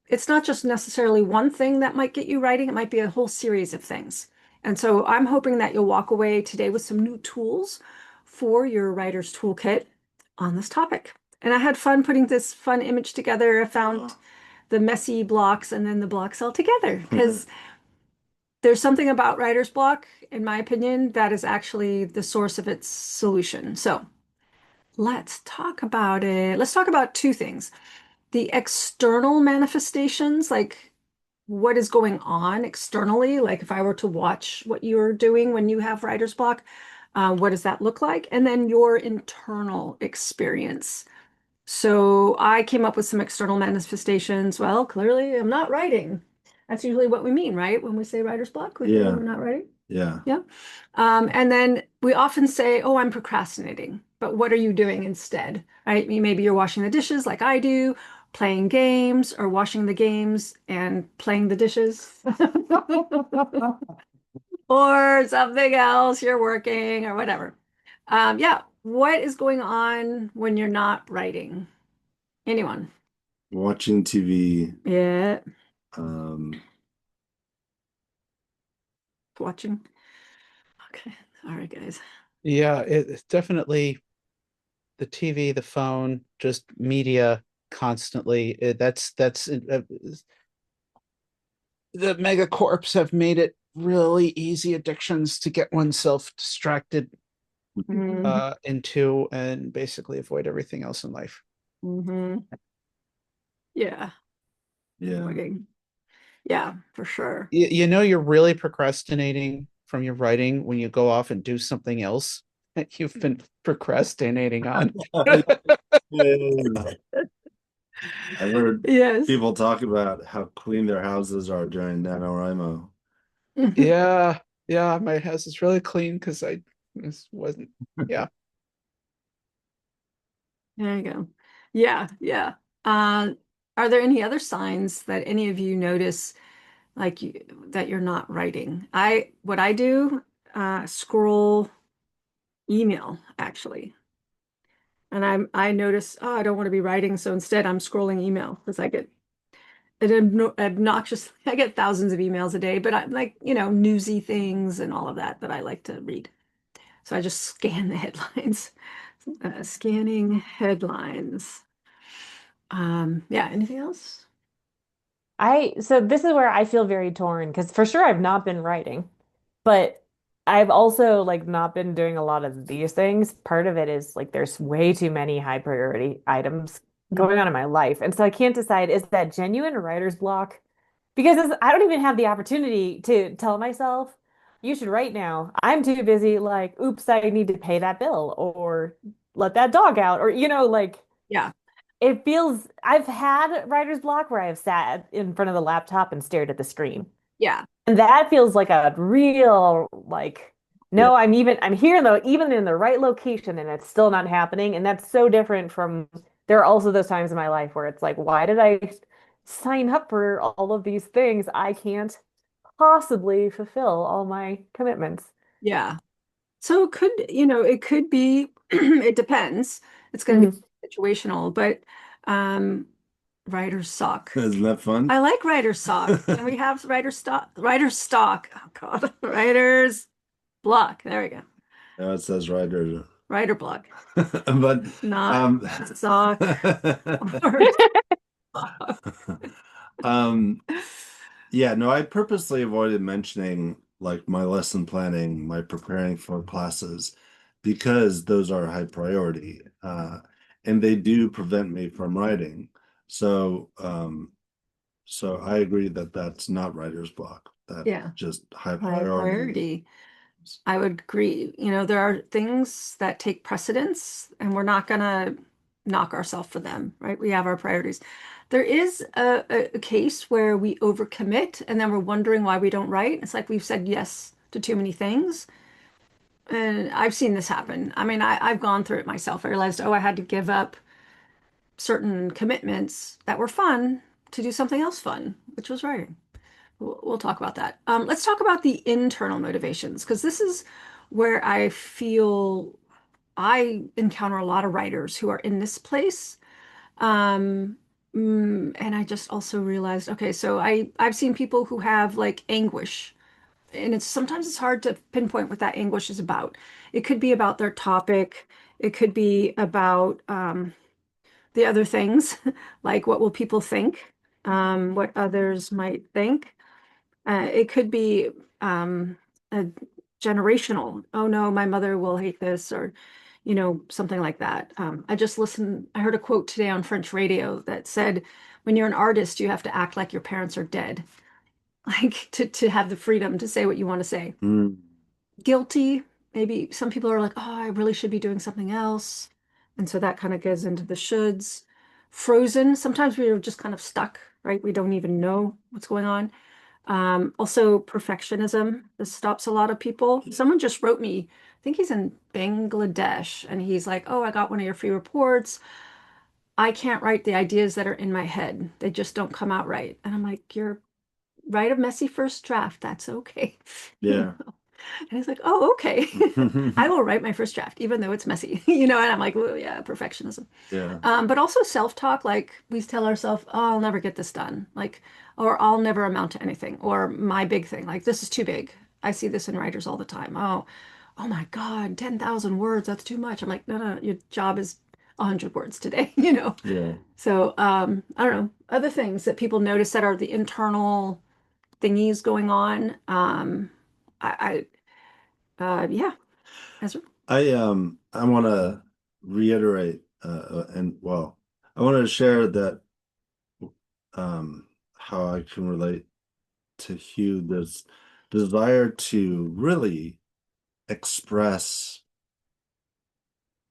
it's not just necessarily one thing that might get you writing, it might be a whole series of things. And so I'm hoping that you'll walk away today with some new tools for your writer's toolkit on this topic. And I had fun putting this fun image together. I found the messy blocks and then the blocks all together because there's something about writer's block, in my opinion, that is actually the source of its solution. So let's talk about it. Let's talk about two things. The external manifestations, like what is going on externally, like if I were to watch what you're doing when you have writer's block, what does that look like? And then your internal experience. So I came up with some external manifestations. Well, clearly I'm not writing. That's usually what we mean, right? When we say writer's block, we feel Yeah. we're not writing. Yeah. Yeah. And then we often say, oh, I'm procrastinating. But what are you doing instead? Right? Maybe you're washing the dishes like I do, playing games, or washing the games and playing the dishes. Or something else, you're working or whatever. Yeah. What is going on when you're not writing? Anyone? Watching TV. Yeah. Um, Watching. Okay. All right, guys. Yeah, it's definitely the TV, the phone, just media constantly. The megacorps have made it really easy addictions to get oneself distracted into and basically avoid everything else in life. Mm-hmm. Yeah. yeah. Avoiding. Yeah, for sure. You know you're really procrastinating from your writing when you go off and do something else that you've been procrastinating on. Yeah. I've heard Yes. people talk about how clean their houses are during NaNoWriMo. Yeah, yeah, my house is really clean because I this wasn't. Yeah. There you go. Yeah, yeah. Uh, are there any other signs that any of you notice, like that you're not writing? What I do, scroll email actually, and I notice, oh, I don't want to be writing, so instead I'm scrolling email because I get it obnoxious. I get thousands of emails a day, but I like, newsy things and all of that that I like to read. So I just scan the headlines. Scanning headlines. Yeah, anything else? So this is where I feel very torn because for sure I've not been writing, but I've also like not been doing a lot of these things. Part of it is like there's way too many high priority items going on in my life. And so I can't decide, is that genuine writer's block? Because I don't even have the opportunity to tell myself, you should write now. I'm too busy, like, oops, I need to pay that bill or let that dog out, or, like, Yeah. it feels, I've had writer's block where I've sat in front of the laptop and stared at the screen. Yeah. And that feels like a real, like, Yeah. no, I'm here though, even in the right location, and it's still not happening. And that's so different from, there are also those times in my life where it's like, why did I sign up for all of these things? I can't possibly fulfill all my commitments. Yeah. So it could, it could be, it depends. It's going to Mhm. be situational, but um, writers suck. Isn't that fun? I like writer's sock. Can we have writer's stock? Writer's stock. Oh God. Writer's block. There we go. Now it says writer. Writer block. But Not um sock or sock. um yeah, no, I purposely avoided mentioning like my lesson planning, my preparing for classes, because those are high priority. And they do prevent me from writing. So so I agree that that's not writer's block. That's Yeah. just high High priority. priority. I would agree. There are things that take precedence, and we're not going to knock ourselves for them, right? We have our priorities. There is a case where we overcommit and then we're wondering why we don't write. It's like we've said yes to too many things. And I've seen this happen. I mean, I've gone through it myself. I realized, oh, I had to give up certain commitments that were fun to do something else fun, which was writing. We'll talk about that. Let's talk about the internal motivations, because this is where I feel I encounter a lot of writers who are in this place. Um, and I just also realized, okay, so I've seen people who have like anguish, and it's hard to pinpoint what that anguish is about. It could be about their topic. It could be about the other things, like what will people think, what others might think. It could be a generational. Oh no, my mother will hate this, or something like that. I heard a quote today on French radio that said, "When you're an artist, you have to act like your parents are dead, like to have the freedom to say what you want to say." Mm, Guilty. Maybe some people are like, "Oh, I really should be doing something else," and so that kind of goes into the shoulds. Frozen. Sometimes we are just kind of stuck, right? We don't even know what's going on. Also, perfectionism. This stops a lot of people. Someone just wrote me, I think he's in Bangladesh, and he's like, "Oh, I got one of your free reports. I can't write the ideas that are in my head. They just don't come out right." And I'm like, "You're write a messy first draft. That's okay." You yeah. know? And he's like, "Oh, okay." I will write my first draft, even though it's messy, and I'm like, "Well, yeah, perfectionism." Yeah. But also self-talk, like we tell ourselves, "Oh, I'll never get this done," like, or "I'll never amount to anything," or my big thing, like, "This is too big." I see this in writers all the time. Oh my God, 10,000 words, that's too much. I'm like, no, no, your job is 100 words today, Yeah. So, I don't know, other things that people notice that are the internal thingies going on. Yeah, Ezra. I want to reiterate and well, I want to share that how I can relate to Hugh, this desire to really express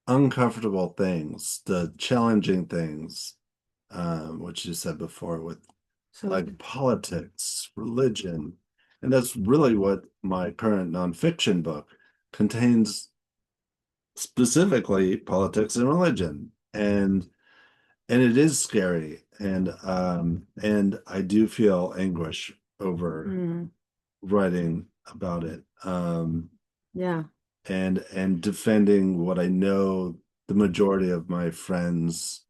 uncomfortable things, the challenging things, which you said before with So, like politics, religion, and that's really what my current nonfiction book contains, specifically politics and religion. And it is scary, and I do feel anguish over mm, writing about it, yeah. and defending what I know the majority of my friends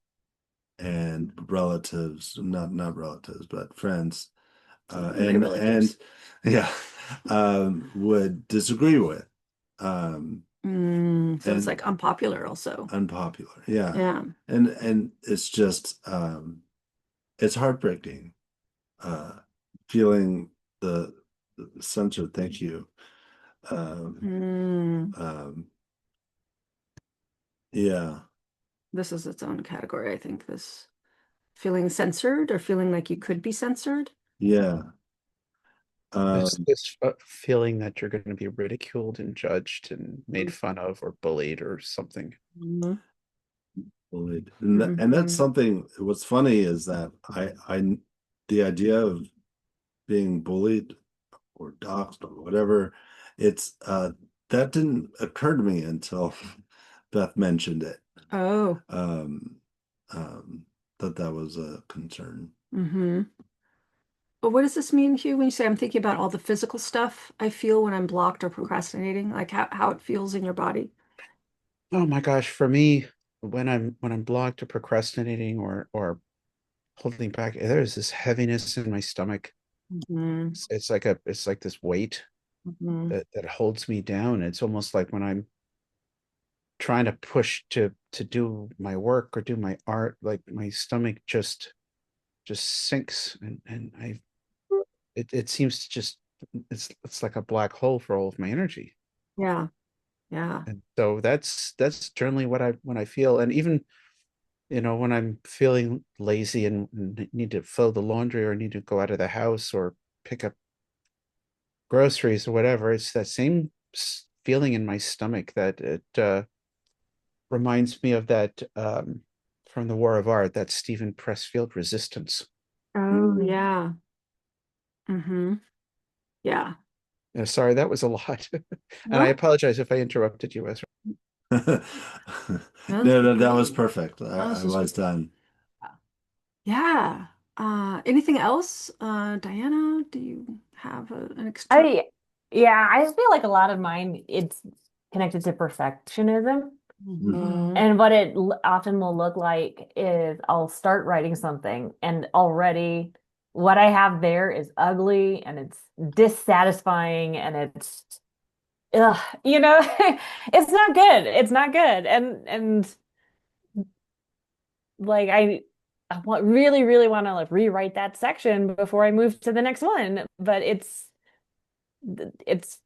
and relatives, not relatives, but friends, My and relatives. yeah, would disagree with, So it's and like unpopular also. unpopular, yeah, Yeah. and it's just it's heartbreaking, uh, feeling the, the censored. Thank you. Um, Mm, um, yeah, this is its own category, I think. This feeling censored or feeling like you could be censored. yeah, There's um, this feeling that you're going to be ridiculed and judged and made Mm. fun of or bullied or something. Mhm. bullied. And that's Mhm. something, what's funny is that the idea of being bullied or doxxed or whatever, it's that didn't occur to me until Beth mentioned it. Oh. Um, that was a concern. Mm-hmm. But what does this mean, Hugh, when you say I'm thinking about all the physical stuff I feel when I'm blocked or procrastinating, like how it feels in your body? Oh my gosh, for me, when I'm blocked or procrastinating or holding back, there's this heaviness in my stomach. Mm-hmm. It's like this weight Mm-hmm. that holds me down. It's almost like when I'm trying to push to do my work or do my art, like my stomach just sinks and I it seems to just it's like a black hole for all of my energy. Yeah. Yeah. And so that's generally what I when I feel. And even when I'm feeling lazy and need to fold the laundry or need to go out of the house or pick up groceries or whatever, it's that same feeling in my stomach that it reminds me of that from the War of Art, that Stephen Pressfield resistance. Oh, yeah. Mm-hmm. Yeah. Sorry, that was a lot. And I No, apologize if I interrupted you, Ezra. No, no, this is that was great. perfect. No, I this is great. was done. Yeah. Anything else? Diana, do you have an extra? I yeah, I just feel like a lot of mine it's connected to perfectionism. Mhm. Mm-hmm. And what it often will look like is I'll start writing something and already what I have there is ugly and it's dissatisfying and it's ugh, it's not good. It's not good. And like I really want to like rewrite that section before I move to the next one, but it's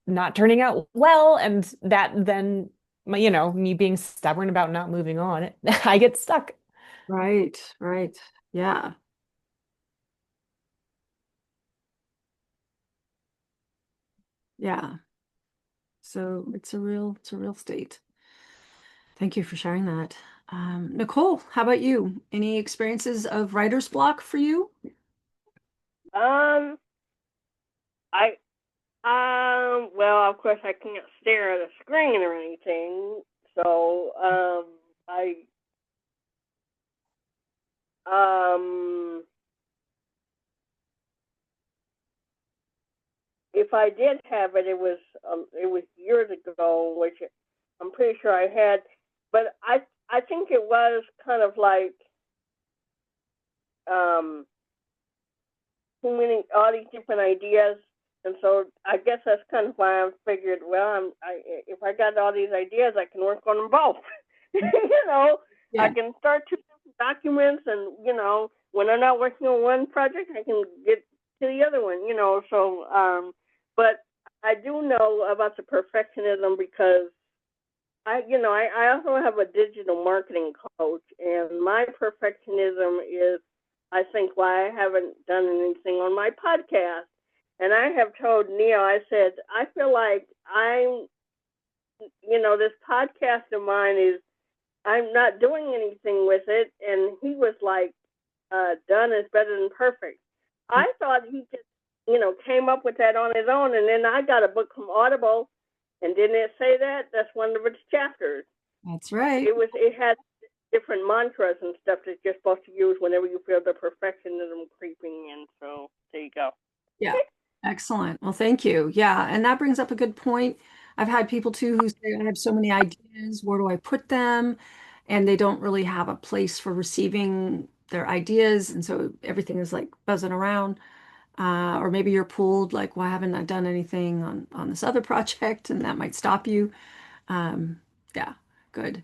not turning out well, and that then me being stubborn about not moving on, I get stuck. Right, right. Yeah, yeah. So it's a real state. Thank you for sharing that. Nicole, how about you? Any experiences of writer's block for you? Um, I well, of course, I can't stare at a screen or anything. So, I um, if I did have it, it was years ago, which I'm pretty sure I had. But I think it was kind of like um too many all these different ideas, and so I guess that's kind of why I figured, well, if I got all these ideas, I can work on them both. you know, I Yeah, can start two different documents, and when I'm not working on one project, I can get to the other one. So but I do know about the perfectionism because I also have a digital marketing coach, and my perfectionism is, I think, why I haven't done anything on my podcast. And I have told Neil, I said, I feel like this podcast of mine I'm not doing anything with it. And he was like, done is better than perfect. I thought he just, came up with that on his own. And then I got a book from Audible, and didn't it say that? That's one of its chapters. that's right. It had different mantras and stuff that you're supposed to use whenever you feel the perfectionism creeping in. So there you go. Yeah, excellent. Well, thank you. Yeah, and that brings up a good point. I've had people too who say, I have so many ideas, where do I put them? And they don't really have a place for receiving their ideas. And so everything is like buzzing around. Or maybe you're pulled, like, why haven't I done anything on this other project? And that might stop you. Um, yeah, good.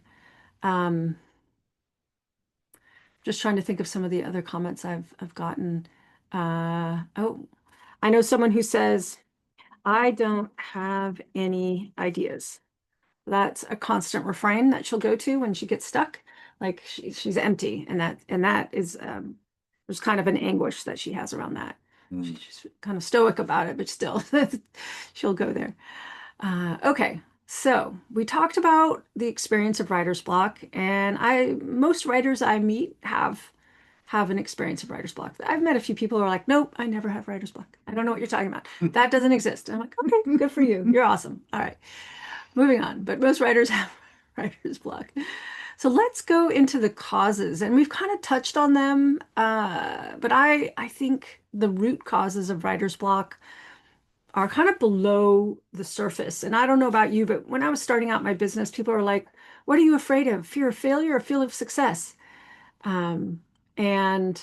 Um, just trying to think of some of the other comments I've gotten. Oh, I know someone who says, I don't have any ideas. That's a constant refrain that she'll go to when she gets stuck. Like she's empty, and that is there's kind of an anguish that she has around that. Mm. She's kind of stoic about it, but still she'll go there. Okay. So we talked about the experience of writer's block, and most writers I meet have an experience of writer's block. I've met a few people who are like, nope, I never have writer's block. I don't know what you're talking about. That doesn't exist. And I'm like, okay, good for you. You're awesome. All right, moving on. But most writers have writer's block. So let's go into the causes, and we've kind of touched on them. But I think the root causes of writer's block are kind of below the surface. And I don't know about you, but when I was starting out my business, people are like, what are you afraid of? Fear of failure or fear of success? Um, and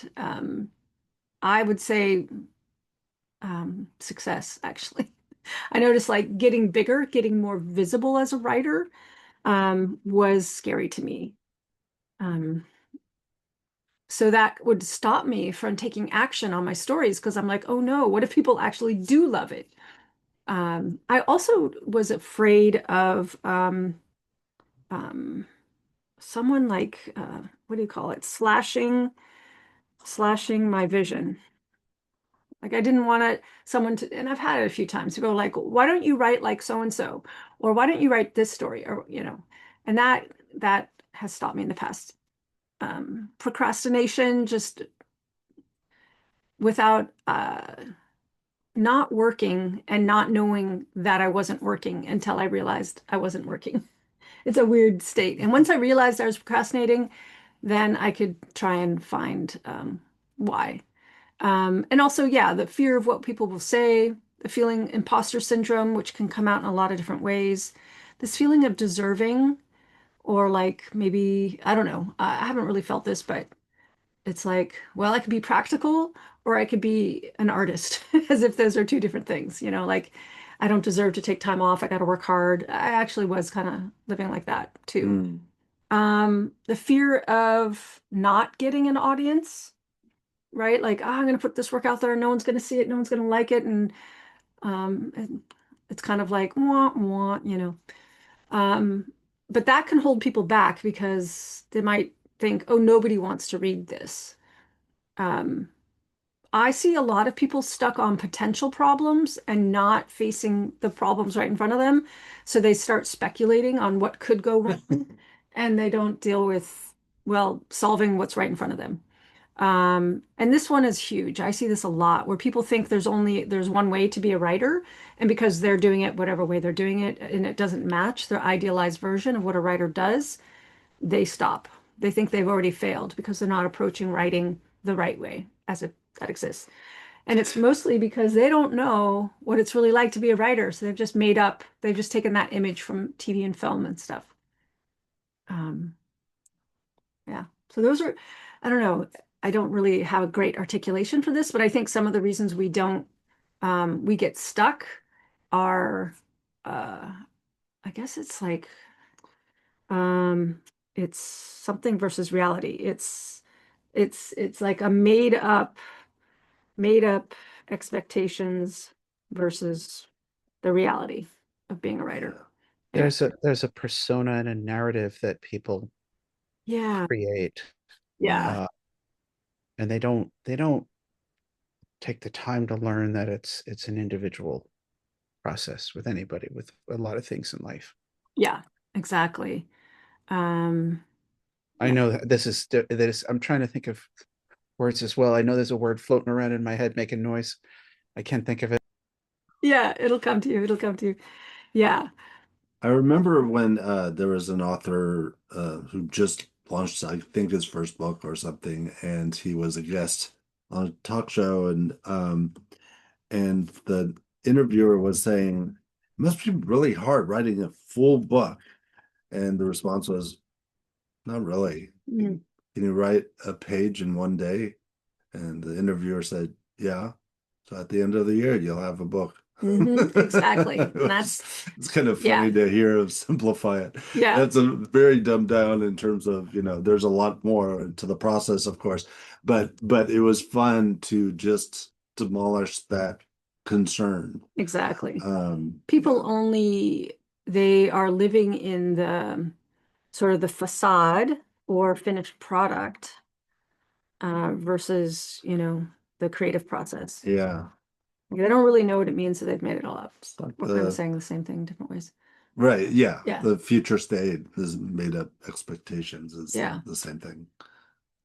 I would say success, actually. I noticed like getting bigger, getting more visible as a writer was scary to me. Um, so that would stop me from taking action on my stories because I'm like, oh no, what if people actually do love it? I also was afraid of um, someone like what do you call it? Slashing my vision. Like I didn't want someone to, and I've had it a few times to go like, why don't you write like so and so, or why don't you write this story, or and that has stopped me in the past. Procrastination, just without not working and not knowing that I wasn't working until I realized I wasn't working. It's a weird state. And once I realized I was procrastinating, then I could try and find why. And also, yeah, the fear of what people will say, the feeling imposter syndrome, which can come out in a lot of different ways. This feeling of deserving, or like maybe, I don't know, I haven't really felt this, but it's like, well, I could be practical or I could be an artist, as if those are two different things, like I don't deserve to take time off. I got to work hard. I actually was kind of living like that too. Mm. The fear of not getting an audience, right? Like, oh, I'm going to put this work out there. No one's going to see it. No one's going to like it. And it's kind of like, wah, wah. Um, but that can hold people back because they might think, oh, nobody wants to read this. Um, I see a lot of people stuck on potential problems and not facing the problems right in front of them. So they start speculating on what could go wrong and they don't deal with, well, solving what's right in front of them. And this one is huge. I see this a lot where people think there's one way to be a writer, and because they're doing it whatever way they're doing it, and it doesn't match their idealized version of what a writer does, they stop. They think they've already failed because they're not approaching writing the right way as if that exists. And it's mostly because they don't know what it's really like to be a writer. So they've just taken that image from TV and film and stuff. Um, yeah. So those are, I don't know, I don't really have a great articulation for this, but I think some of the reasons we get stuck are, uh, I guess it's like, um, it's something versus reality. It's like a made up expectations versus the reality of being a writer. Yeah. There's a persona and a narrative that people Yeah. create, Yeah. uh, and they don't take the time to learn that it's an individual process with anybody with a lot of things in life. Yeah. Exactly. Um, I yeah. know that I'm trying to think of words as well. I know there's a word floating around in my head making noise. I can't think of it. Yeah, it'll come to you. It'll come to you. Yeah. I remember when there was an author who just launched, I think, his first book or something, and he was a guest on a talk show, and the interviewer was saying, "It must be really hard writing a full book," and the response was, "Not really. Mm. Can you write a page in one day?" And the interviewer said, "Yeah. So at the end of the year, you'll have a book." Exactly. And that's, It's kind of yeah. funny to hear him simplify it. Yeah. That's a very dumbed down in terms of, there's a lot more to the process, of course, but it was fun to just demolish that concern. Exactly. Um, People they are living in the sort of the facade or finished product versus, the creative process. yeah, They don't really know what it means, so they've made it all up. like We're kind of the saying the same thing in different ways. Right. Yeah. Yeah. The future state is made up expectations is Yeah. the same thing.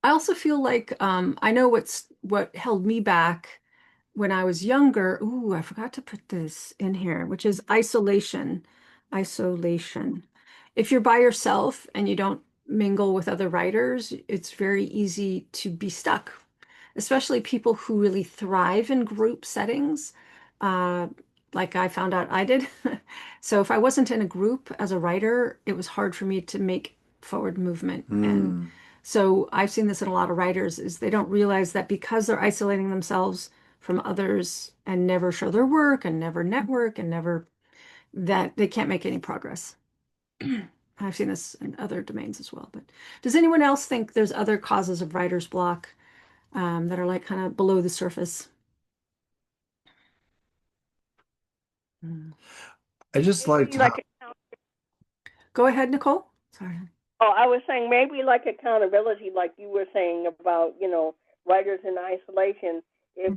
I also feel like I know what held me back when I was younger. Ooh, I forgot to put this in here, which is isolation. Isolation. If you're by yourself and you don't mingle with other writers, it's very easy to be stuck, especially people who really thrive in group settings, uh, like I found out I did. So if I wasn't in a group as a writer, it was hard for me to make forward movement. And Mm. so I've seen this in a lot of writers is they don't realize that because they're isolating themselves from others and never show their work and never network and never that they can't make any progress. I've seen this in other domains as well. But does anyone else think there's other causes of writer's block that are like kind of below the surface? Mm. I just liked Maybe how, like Go ahead, Nicole. Sorry. oh, I was saying maybe like accountability, like you were saying about, writers in isolation. If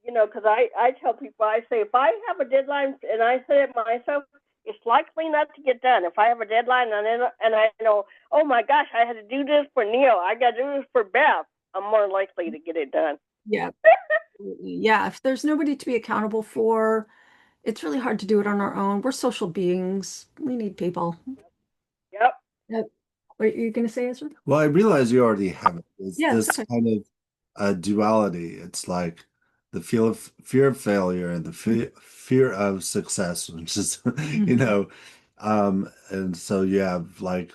because I tell people, I say if I have a deadline and I set it myself, it's likely not to get done. If I have a deadline and I know, oh my gosh, I had to do this for Neil, I got to do this for Beth, I'm more likely to get it done. Yeah, absolutely. Yeah. If there's nobody to be accountable for, it's really hard to do it on our own. We're social beings. We need people. Yep. Yep. What are you going to say, Ezra? well, I realize you already have it. It's Yeah, it's this okay. kind of duality. It's like the fear of failure and the fear of success, which is, Mhm. and so you have like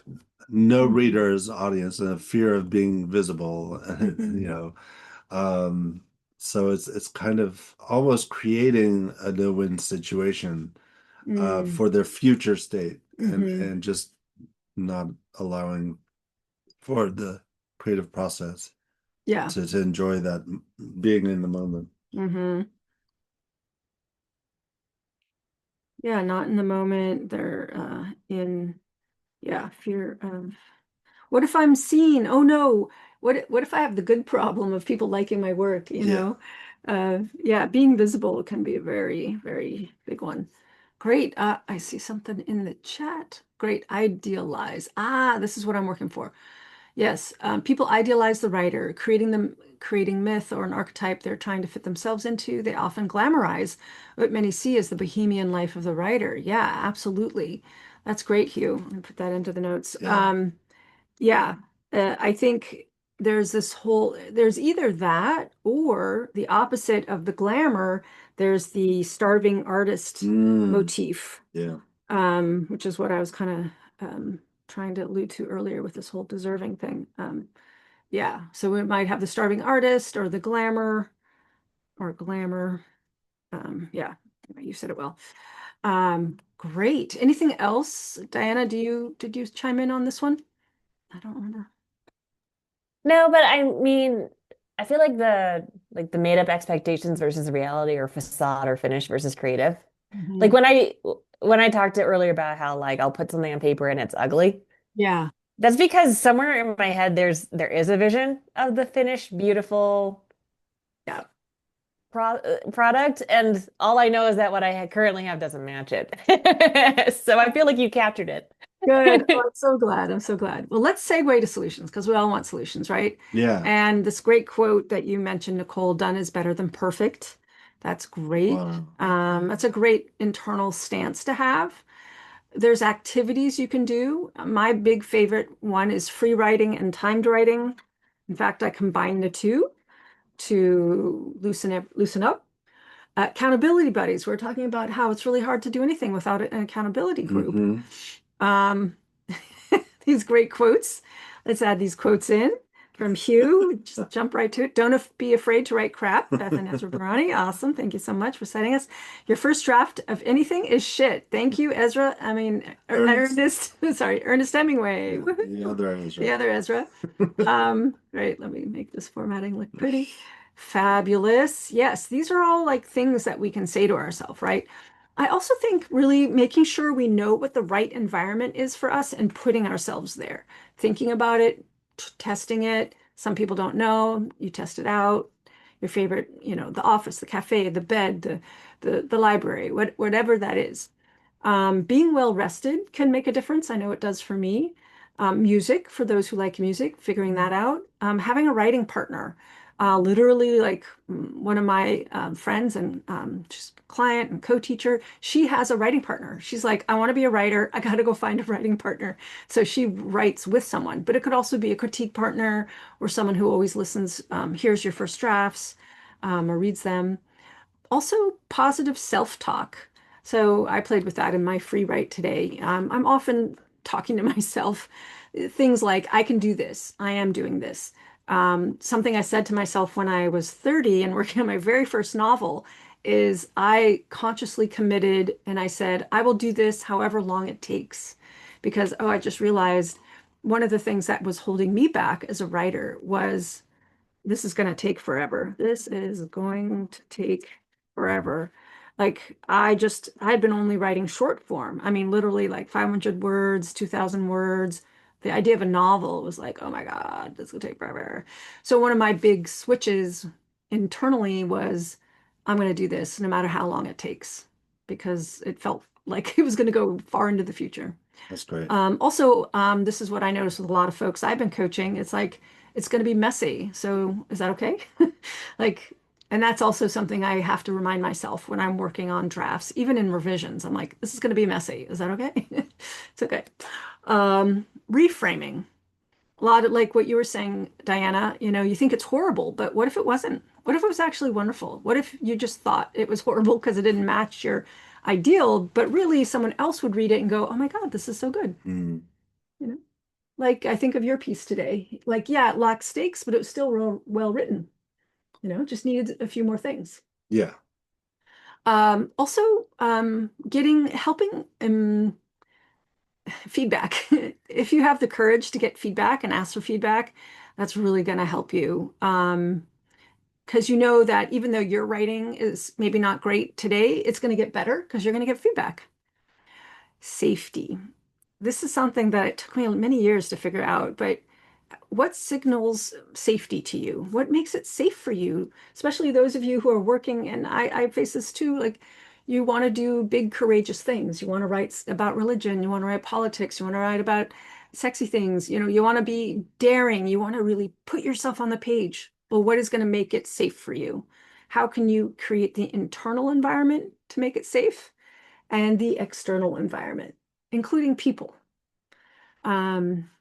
no Mhm. readers, audience, and a fear of being visible, Mhm. Um, so it's kind of almost creating a no-win situation Mm. for their future state Mhm. and just not allowing for the creative process Yeah. to enjoy that being in the moment. Mhm. Yeah, not in the moment. They're in, yeah, fear of what if I'm seen? Oh no. What if I have the good problem of people liking my work, you Yeah. know? Yeah, being visible can be a very, very big one. Great. I see something in the chat. Great. Idealize. Ah, this is what I'm working for. Yes, people idealize the writer, creating myth or an archetype they're trying to fit themselves into. They often glamorize what many see as the bohemian life of the writer. Yeah, absolutely. That's great, Hugh. I'm gonna put that into the notes. Yeah. Yeah, I think there's either that or the opposite of the glamour. There's the starving artist Mm, motif, yeah. which is what I was kind of trying to allude to earlier with this whole deserving thing. Yeah, so we might have the starving artist or the glamour or glamour. Yeah, you said it well. Great. Anything else, Diana? Did you chime in on this one? I don't remember. No, but I mean, I feel like the made up expectations versus reality or facade or finish versus creative. Like Mhm. when I talked to earlier about how like I'll put something on paper and it's ugly. Yeah. That's because somewhere in my head there is a vision of the finished, beautiful Yeah. product, and all I know is that what currently have doesn't match it. So I feel like you captured it. Good. Oh, I'm so glad. I'm so glad. Well, let's segue to solutions because we all want solutions, right? Yeah. And this great quote that you mentioned, Nicole, done is better than perfect. That's great. Wow. That's a great internal stance to have. There's activities you can do. My big favorite one is free writing and timed writing. In fact, I combine the two to loosen up. Accountability buddies. We're talking about how it's really hard to do anything without an accountability group. Hmm. Um, these great quotes. Let's add these quotes in from Hugh. Just jump right to it. Don't be afraid to write crap. Beth and Ezra Barany. Awesome. Thank you so much for setting us. Your first draft of anything is shit. Thank you, Ezra. I mean, Ernest. Ernest. Sorry, Ernest Hemingway. Yeah, the Woohoo. other is The right. other Ezra. Right. Let me make this formatting look pretty. Fabulous. Yes, these are all like things that we can say to ourselves, right? I also think really making sure we know what the right environment is for us and putting ourselves there, thinking about it, testing it. Some people don't know. You test it out. Your favorite, the office, the cafe, the bed, the library, whatever that is. Being well rested can make a difference. I know it does for me. Music, for those who like music, figuring that out. Having a writing partner. Literally, like one of my friends and she's a client and co-teacher, she has a writing partner. She's like, I want to be a writer. I got to go find a writing partner. So she writes with someone, but it could also be a critique partner or someone who always listens, hears your first drafts, or reads them. Also, positive self-talk. So I played with that in my free write today. I'm often talking to myself things like, I can do this. I am doing this. Something I said to myself when I was 30 and working on my very first novel is I consciously committed and I said, I will do this however long it takes. Because, oh, I just realized one of the things that was holding me back as a writer was this is going to take forever. This is going to take forever. Like I'd been only writing short form. I mean, literally like 500 words, 2000 words. The idea of a novel was like, oh my God, this will take forever. So one of my big switches internally was, I'm going to do this no matter how long it takes, because it felt like it was going to go far into the future. That's great. Also, this is what I noticed with a lot of folks I've been coaching. It's like it's going to be messy. So is that okay? Like, and that's also something I have to remind myself when I'm working on drafts, even in revisions. I'm like, this is going to be messy. Is that okay? It's okay. Reframing. A lot of like what you were saying, Diana, you think it's horrible, but what if it wasn't? What if it was actually wonderful? What if you just thought it was horrible because it didn't match your ideal, but really someone else would read it and go, oh my God, this is so good. Mm. You know, like I think of your piece today. Like, yeah, it lacked stakes, but it was still well written. Just needed a few more things. Yeah. Also, helping feedback. If you have the courage to get feedback and ask for feedback, that's really going to help you. Because you know that even though your writing is maybe not great today, it's going to get better because you're going to get feedback. Safety. This is something that it took me many years to figure out, but what signals safety to you? What makes it safe for you? Especially those of you who are working, and I face this too, like you want to do big, courageous things. You want to write about religion, you want to write politics, you want to write about sexy things, you want to be daring, you want to really put yourself on the page. Well, what is going to make it safe for you? How can you create the internal environment to make it safe and the external environment, including people? Um,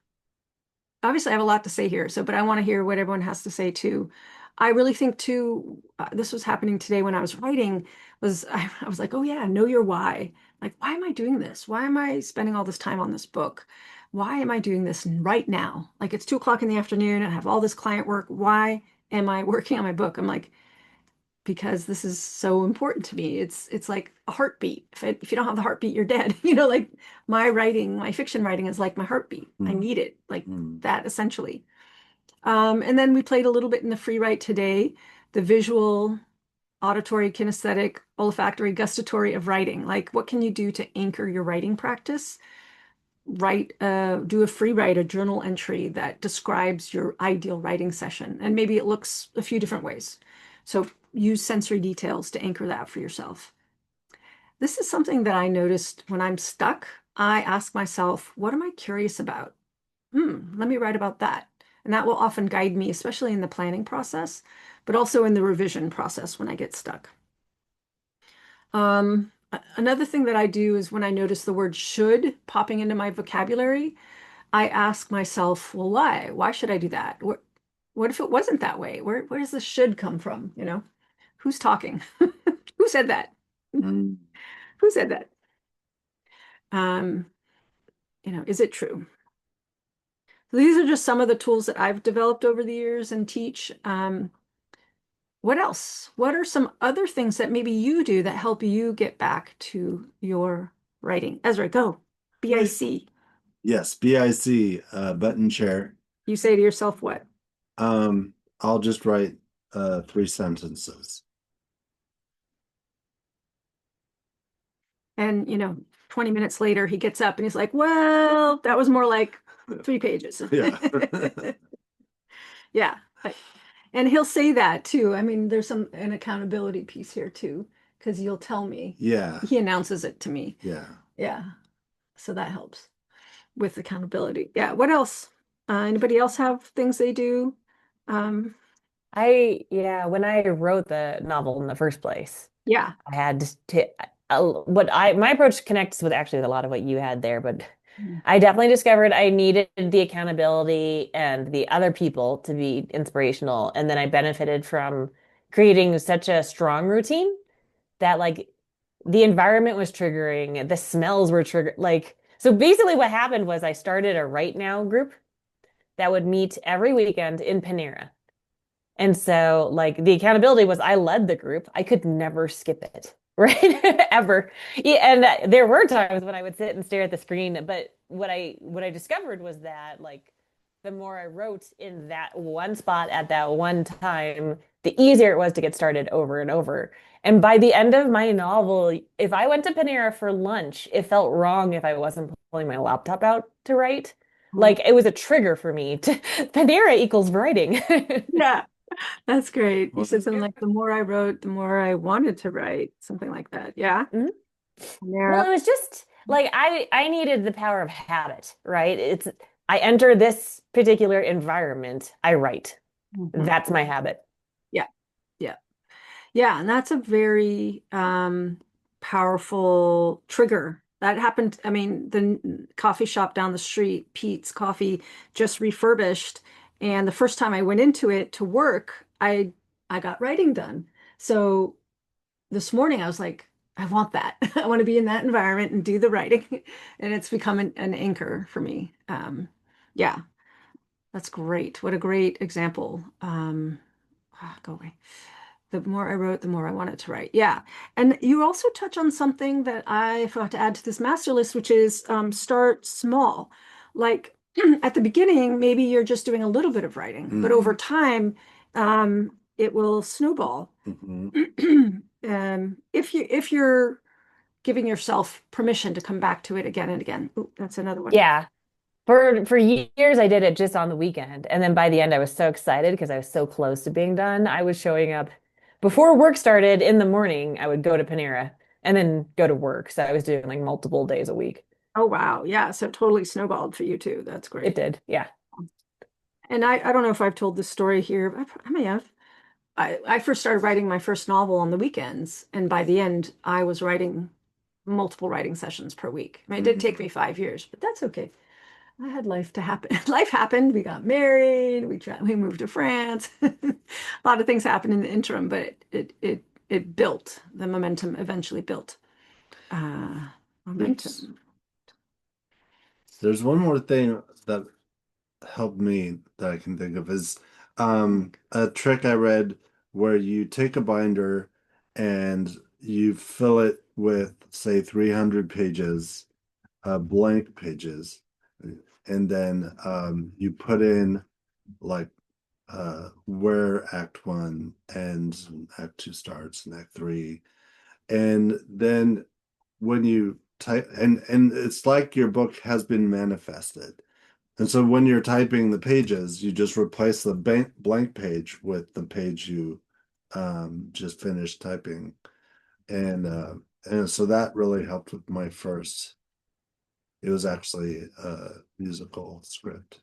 Obviously, I have a lot to say here, but I want to hear what everyone has to say too. I really think too, this was happening today when I was writing, I was like, oh yeah, know your why. Like, why am I doing this? Why am I spending all this time on this book? Why am I doing this right now? Like it's 2 o'clock in the afternoon and I have all this client work. Why am I working on my book? I'm like, because this is so important to me. It's like a heartbeat. If you don't have the heartbeat, you're dead. Like my fiction writing is like my heartbeat. I need it like that essentially. And then we played a little bit in the free write today, the visual, auditory, kinesthetic, olfactory, gustatory of writing. Like what can you do to anchor your writing practice? Do a free write, a journal entry that describes your ideal writing session. And maybe it looks a few different ways. So use sensory details to anchor that for yourself. This is something that I noticed when I'm stuck. I ask myself, what am I curious about? Let me write about that. And that will often guide me, especially in the planning process, but also in the revision process when I get stuck. Another thing that I do is when I notice the word should popping into my vocabulary, I ask myself, well, why? Why should I do that? What if it wasn't that way? Where does the should come from? Who's talking? Who said that? Mm. Who said that? Um, is it true? So these are just some of the tools that I've developed over the years and teach. What else? What are some other things that maybe you do that help you get back to your writing? Ezra, go. BIC. Yes, BIC, button chair. You say to yourself what? I'll just write 3 sentences. And 20 minutes later he gets up and he's like, well, that was more like 3 pages. Yeah. Yeah. And he'll say that too. I mean, there's an accountability piece here too, because you'll tell me. Yeah. He announces it to me. Yeah. Yeah. So that helps with accountability. Yeah. What else? Anybody else have things they do? Um, Yeah, when I wrote the novel in the first place, yeah. I had to, my approach connects with actually a lot of what you had there, but I definitely discovered I needed the accountability and the other people to be inspirational. And then I benefited from creating such a strong routine that like the environment was triggering, the smells were trigger like so basically what happened was I started a Right Now group that would meet every weekend in Panera. And so, like, the accountability was I led the group. I could never skip it, right? Ever. Yeah, and there were times when I would sit and stare at the screen, but what I discovered was that like the more I wrote in that one spot at that one time, the easier it was to get started over and over. And by the end of my novel, if I went to Panera for lunch, it felt wrong if I wasn't pulling my laptop out to write. Oh, Like it was a trigger for me to Panera equals writing. yeah. That's great. You Well, said something like the more I wrote, the more I wanted to write, something like that. Yeah. Mhm. Well, Panera. it was just like I needed the power of habit, right? It's I enter this particular environment, I write. Mhm. That's my habit. Yeah. Yeah. Yeah. And that's a very powerful trigger. That happened. I mean, the coffee shop down the street, Pete's Coffee, just refurbished. And the first time I went into it to work, I got writing done. So this morning I was like, I want that. I want to be in that environment and do the writing. And it's become an anchor for me. Yeah, that's great. What a great example. Go away. The more I wrote, the more I wanted to write. Yeah. And you also touch on something that I forgot to add to this master list, which is start small. Like at the beginning, maybe you're just doing a little bit of writing, but over time, it will snowball. Mm-hmm. If you're giving yourself permission to come back to it again and again. Ooh, that's another one. Yeah. For years I did it just on the weekend. And then by the end I was so excited because I was so close to being done. I was showing up before work started in the morning, I would go to Panera and then go to work. So I was doing like multiple days a week. Oh wow. Yeah, so totally snowballed for you too. That's It great. did. Yeah. And I don't know if I've told this story here. I may have. I first started writing my first novel on the weekends, and by the end, I was writing multiple writing sessions per week. I mean, it did take me 5 years, but that's okay. I had life to happen. Life happened. We got married. We moved to France. A lot of things happened in the interim, but it built. The momentum eventually built. Uh, There's momentum. there's one more thing that helped me that I can think of is a trick I read where you take a binder and you fill it with say 300 pages, blank pages, and then you put in like where Act One ends and Act Two starts and Act Three, and then when you type and it's like your book has been manifested. And so when you're typing the pages, you just replace the blank page with the page you just finished typing. And and so that really helped with my first. It was actually a musical script.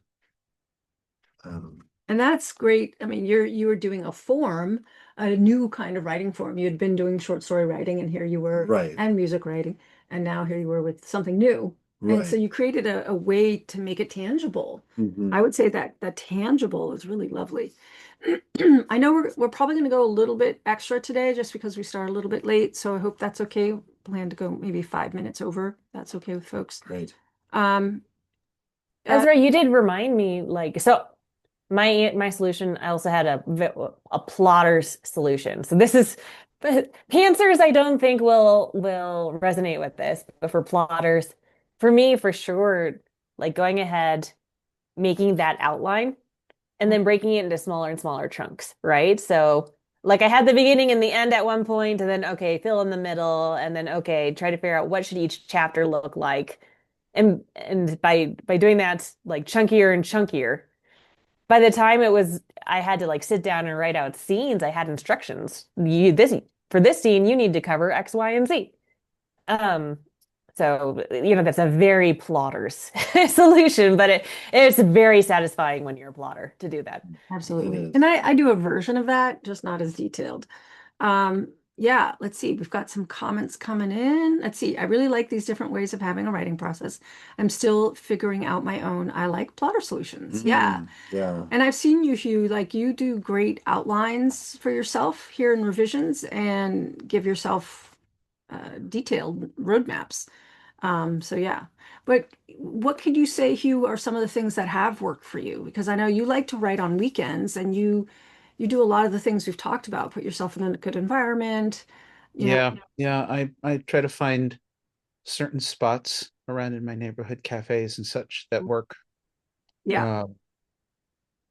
Um, And that's great. I mean, you were doing a form, a new kind of writing form. You had been doing short story writing, and here you were, right, and music writing, and now here you were with something new. And so right. you created a way to make it tangible. Hmm. I would say that that tangible is really lovely. I know we're probably going to go a little bit extra today just because we started a little bit late. So I hope that's okay. Plan to go maybe 5 minutes over. That's okay with folks. Great. Um, uh, Ezra, you did remind me like so my solution I also had a plotter's solution. So this is but pantsers I don't think will resonate with this, but for plotters, for me for sure, like going ahead, making that outline and then breaking it into smaller and smaller chunks, right? So like I had the beginning and the end at one point, and then okay, fill in the middle, and then okay, try to figure out what should each chapter look like. And by doing that like chunkier and chunkier, by the time it was I had to like sit down and write out scenes, I had instructions. You this for this scene, you need to cover X, Y, and Z. Um, So, that's a very plotter's solution, but it's very satisfying when you're a plotter to do that. It Absolutely. And is. I do a version of that, just not as detailed. Yeah, let's see. We've got some comments coming in. Let's see. I really like these different ways of having a writing process. I'm still figuring out my own. I like plotter solutions. Yeah. Yeah. And I've seen you, Hugh, like you do great outlines for yourself here in revisions and give yourself detailed roadmaps. So yeah. But what could you say, Hugh, are some of the things that have worked for you? Because I know you like to write on weekends and you do a lot of the things we've talked about, put yourself in a good environment, you know. Yeah. I try to find certain spots around in my neighborhood, cafes and such that work. Yeah. Uh,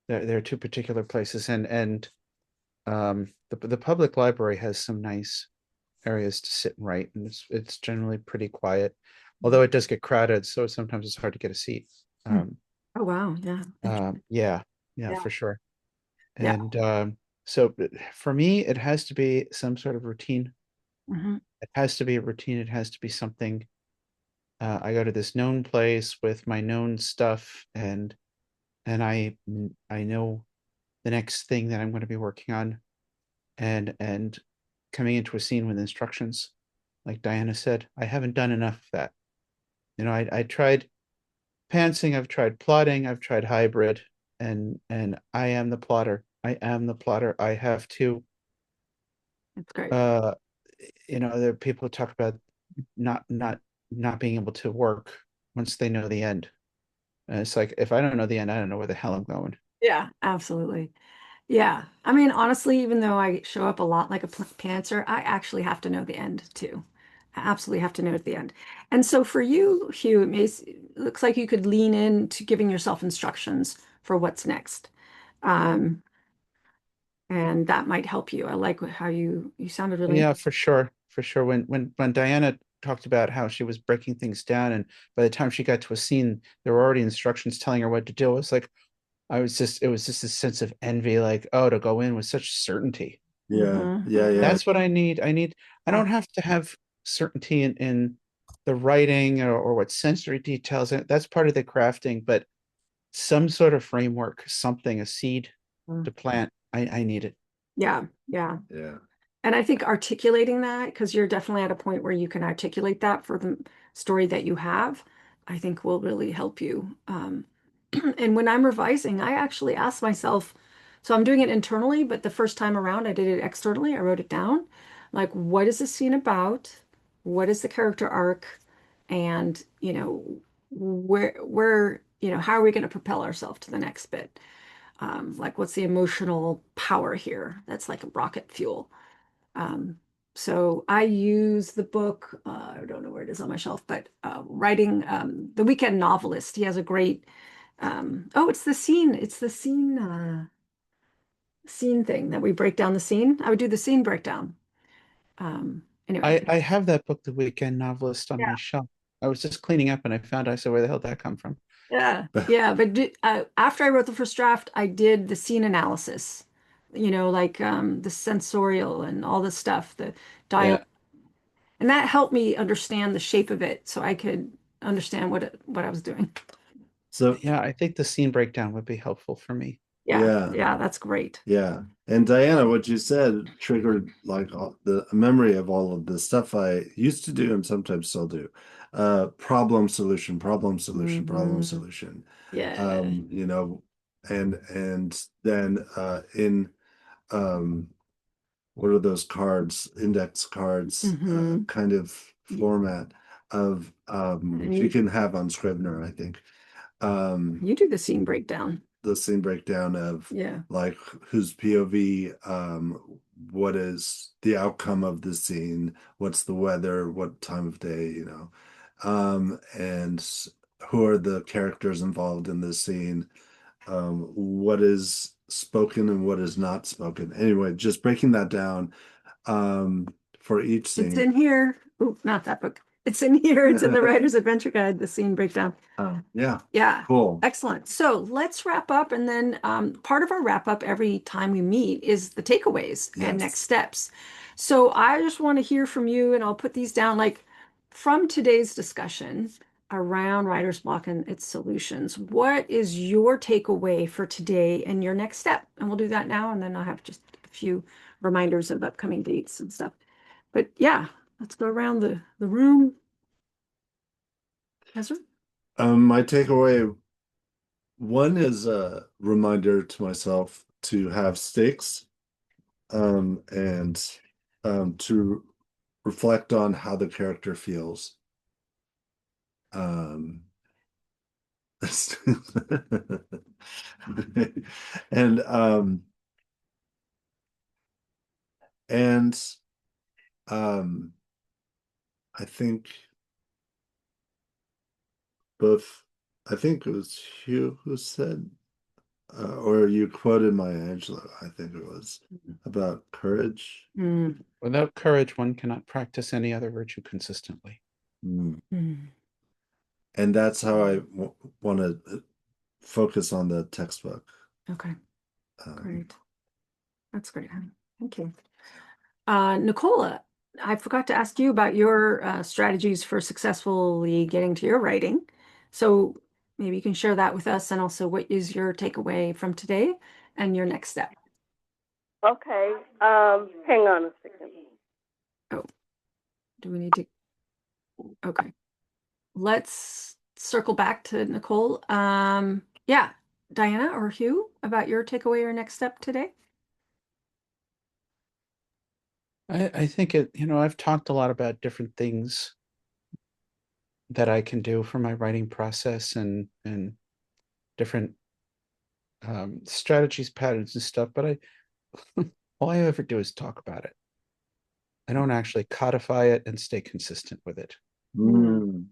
there are two particular places, and the public library has some nice areas to sit and write, and it's generally pretty quiet, although it does get crowded, so sometimes it's hard to get a seat. Hmm. Um, Oh wow. Yeah. yeah, yeah, Yeah. for sure. Yeah. And so for me, it has to be some sort of routine. Hmm. It has to be a routine. It has to be something. I go to this known place with my known stuff, and I know the next thing that I'm going to be working on, and coming into a scene with instructions, like Diana said, I haven't done enough of that. I tried pantsing, I've tried plotting, I've tried hybrid, and I am the plotter. I am the plotter. I have to That's great. uh there are people who talk about not not not being able to work once they know the end. And it's like if I don't know the end, I don't know where the hell I'm going. Yeah, absolutely. Yeah. I mean, honestly, even though I show up a lot like a pantser, I actually have to know the end too. I absolutely have to know at the end. And so for you, Hugh, it looks like you could lean into giving yourself instructions for what's next. Um, and that might help you. I like how you sounded really. Yeah, for sure. For sure. When Diana talked about how she was breaking things down, and by the time she got to a scene, there were already instructions telling her what to do. It's like it was just a sense of envy, like, oh, to go in with such certainty. Yeah. Mhm, Yeah. mhm. Yeah. That's what I need. I Yeah. don't have to have certainty in the writing or what sensory details. That's part of the crafting, but some sort of framework, something, a seed Mm. to plant. I need it. Yeah. Yeah. Yeah. And I think articulating that, because you're definitely at a point where you can articulate that for the story that you have, I think will really help you. And when I'm revising, I actually ask myself, so I'm doing it internally, but the first time around I did it externally. I wrote it down. Like, what is this scene about? What is the character arc? And, how are we going to propel ourselves to the next bit? Like, what's the emotional power here? That's like a rocket fuel. Um, so I use the book, I don't know where it is on my shelf, but writing The Weekend Novelist. He has a great, oh, it's the scene thing that we break down the scene. I would do the scene breakdown. Anyway, I have that book, The Weekend Novelist, on yeah, my shelf. I was just cleaning up and I found I said, where the hell did that come from? yeah, yeah. But after I wrote the first draft, I did the scene analysis, like the sensorial and all the stuff, the dialogue. Yeah. And that helped me understand the shape of it so I could understand what I was doing. So Yeah, I think the scene breakdown would be helpful for me. Yeah, yeah. yeah, that's great. Yeah. And Diana, what you said triggered like the memory of all of the stuff I used to do and sometimes still do. Problem solution, problem solution, problem Hmm. solution. Yeah. You know, and then in um what are those cards, index cards, Hmm. kind of format of And which you can have on Scrivener, I think. Um you do the scene breakdown. the scene breakdown of Yeah. like whose POV, what is the outcome of the scene, what's the weather, what time of day, and who are the characters involved in this scene, what is spoken and what is not spoken. Anyway, just breaking that down um, for each It's scene. in here. Oh, not that book. It's in here. It's in the Writer's Adventure Guide, the scene breakdown. Oh, yeah, Yeah. cool. Excellent. So let's wrap up. And then part of our wrap up every time we meet is the takeaways and next Yes. steps. So I just want to hear from you, and I'll put these down. Like, from today's discussion around writer's block and its solutions, what is your takeaway for today and your next step? And we'll do that now, and then I'll have just a few reminders of upcoming dates and stuff. But yeah, let's go around the room. Ezra? My takeaway, one is a reminder to myself to have stakes, and to reflect on how the character feels. Um, and and um, I think both, I think it was Hugh who said, or you quoted Maya Angelou, I think it was, about courage. Mm. Without courage, one cannot practice any other virtue consistently. Mm. Mm. And that's how I want to focus on the textbook. Okay, Um, great. That's great, honey. Thank you. Nicola, I forgot to ask you about your strategies for successfully getting to your writing. So maybe you can share that with us, and also what is your takeaway from today and your next step? Okay. Hang on a second. Oh, do we need to? Okay. Let's circle back to Nicole. Yeah, Diana or Hugh, about your takeaway or next step today? I think I've talked a lot about different things that I can do for my writing process and different strategies, patterns, and stuff. But all I ever do is talk about it. I don't actually codify it and stay consistent with it. mm.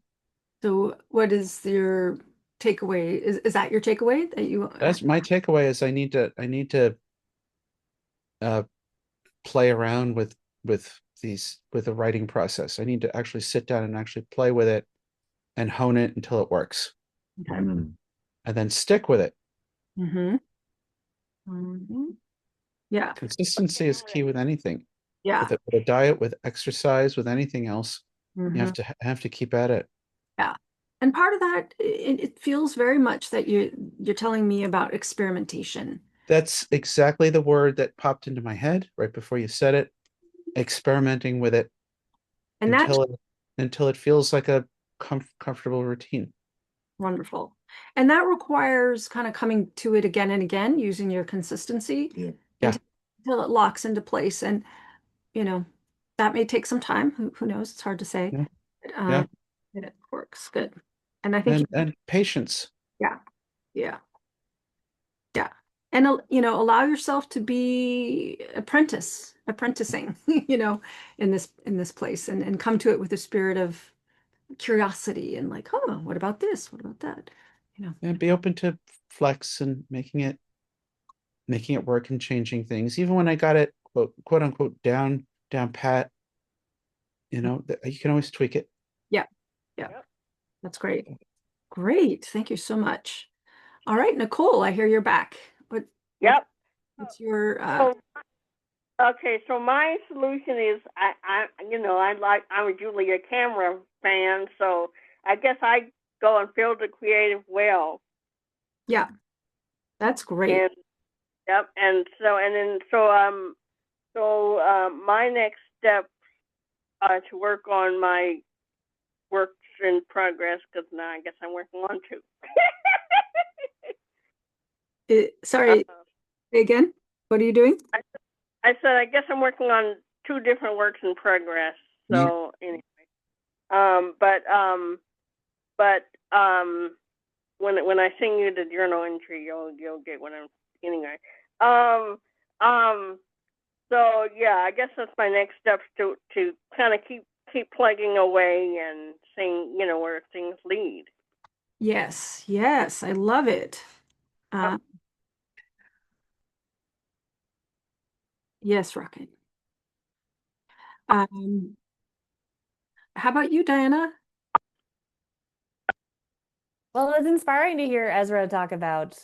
So what is your takeaway? Is that your takeaway that you That's my takeaway is I need to uh, play around with the writing process. I need to actually sit down and actually play with it and hone it until it works, okay. Mm. and then stick with it. Mm-hmm. Mm-hmm. Yeah. Consistency is key with anything. Yeah. With a diet, with exercise, with anything else, you Mm-hmm. have to keep at it. Yeah. And part of that, it feels very much that you're telling me about experimentation. That's exactly the word that popped into my head right before you said it. Experimenting with it And that's until it feels like a comfortable routine. wonderful. And that requires kind of coming to it again and again, using your consistency Yeah. Yeah, until it locks into place. And, you know, that may take some time. Who knows? It's hard to say. yeah, But, yeah. it works good. And I think, And patience. yeah, yeah. Yeah. And allow yourself to be apprenticing, in this place and come to it with a spirit of curiosity and like, oh, what about this? What about that? And be open to flex and making it work and changing things. Even when I got it quote unquote down pat, you can always tweak it. Yeah. Yeah. Yep. That's great. Great. Thank you so much. All right, Nicole, I hear you're back. Yep. What's your So, okay, so my solution is I'm a Julia Camera fan, so I guess I go and fill the creative well. yeah, that's great. And yep, my next step to work on my works in progress, because now I guess I'm working on two. Sorry, say again. What are you doing? I said I guess I'm working on two different works in progress. So anyway, but when I sing you the journal entry, you'll get what I'm anyway. So yeah, I guess that's my next steps to kind of keep plugging away and seeing where things lead. Yes, yes, I love it. Yes, Rocket. Um, how about you, Diana? Well, it's inspiring to hear Ezra talk about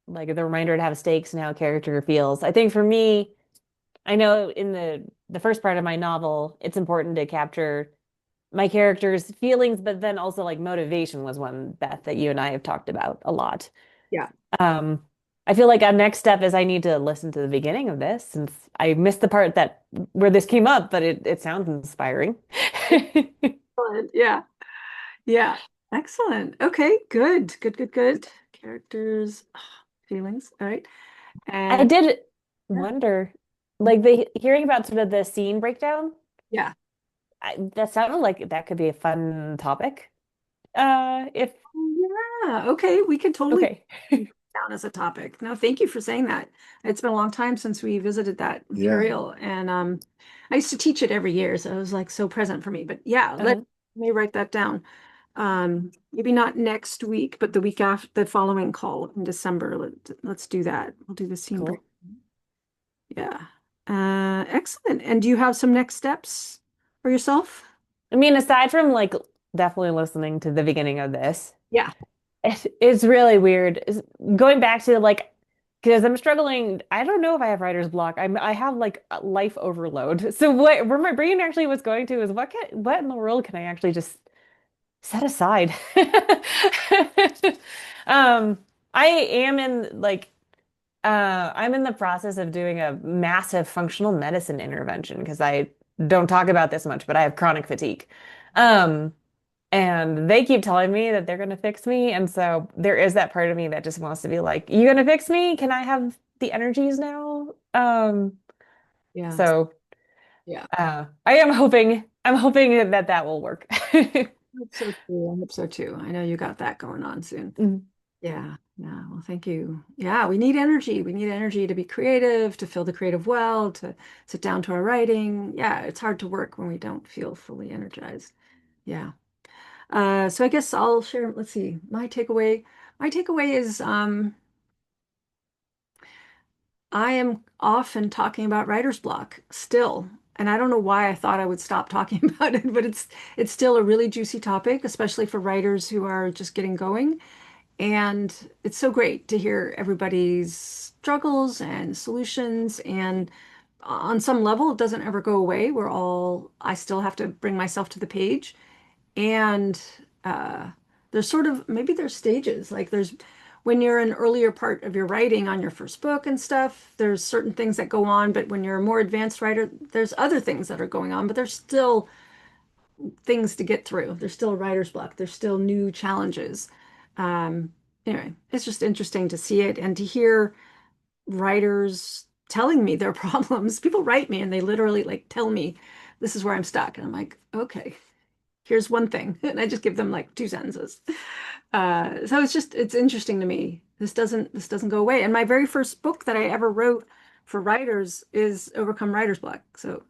like the reminder to have stakes and how a character feels. I think for me, I know in the first part of my novel, it's important to capture my character's feelings, but then also like motivation was one, Beth, that you and I have talked about a lot. Yeah. Um, I feel like our next step is I need to listen to the beginning of this since I missed the part that where this came up, but it sounds inspiring. Excellent. Yeah. Yeah. Excellent. Okay, good. Good, good, good. Characters, feelings. All right. I And did yeah. wonder, like the hearing about sort of the scene breakdown, Yeah. that sounded like that could be a fun topic. If Yeah. Okay. We can totally okay. down as a topic. No, thank you for saying that. It's been a long time since we visited that Yeah. material, and I used to teach it every year, so it was like so present for me. But yeah, Uh-huh. let me write that down. Maybe not next week, but the week after, the following call in December. Let's do that. We'll do the scene break. Cool. Yeah. Excellent. And do you have some next steps for yourself? I mean, aside from like definitely listening to the beginning of this, Yeah. it's really weird. Going back to like, because I'm struggling. I don't know if I have writer's block. I have like a life overload. So where my brain actually was going to is what in the world can I actually just set aside? Um, I am in like I'm in the process of doing a massive functional medicine intervention because I don't talk about this much, but I have chronic fatigue. Um, and they keep telling me that they're going to fix me. And so there is that part of me that just wants to be like, you going to fix me? Can I have the energies now? Yeah. So Yeah. I'm hoping that that will work. I hope so too. I hope so too. I know you got that going on soon. Mm. Yeah, yeah. Well, thank you. Yeah, we need energy. We need energy to be creative, to fill the creative well, to sit down to our writing. Yeah, it's hard to work when we don't feel fully energized. Yeah. So I guess I'll share, let's see, my takeaway. My takeaway is I am often talking about writer's block still. And I don't know why I thought I would stop talking about it, but it's still a really juicy topic, especially for writers who are just getting going. And it's so great to hear everybody's struggles and solutions. And on some level, it doesn't ever go away. I still have to bring myself to the page. And uh, there's sort of, maybe there's stages. Like when you're an earlier part of your writing on your first book and stuff, there's certain things that go on. But when you're a more advanced writer, there's other things that are going on, but there's still things to get through. There's still writer's block. There's still new challenges. Um, anyway, it's just interesting to see it and to hear writers telling me their problems. People write me and they literally like tell me this is where I'm stuck. And I'm like, okay, here's one thing. And I just give them like two sentences. So it's interesting to me. This doesn't go away. And my very first book that I ever wrote for writers is Overcome Writer's Block. So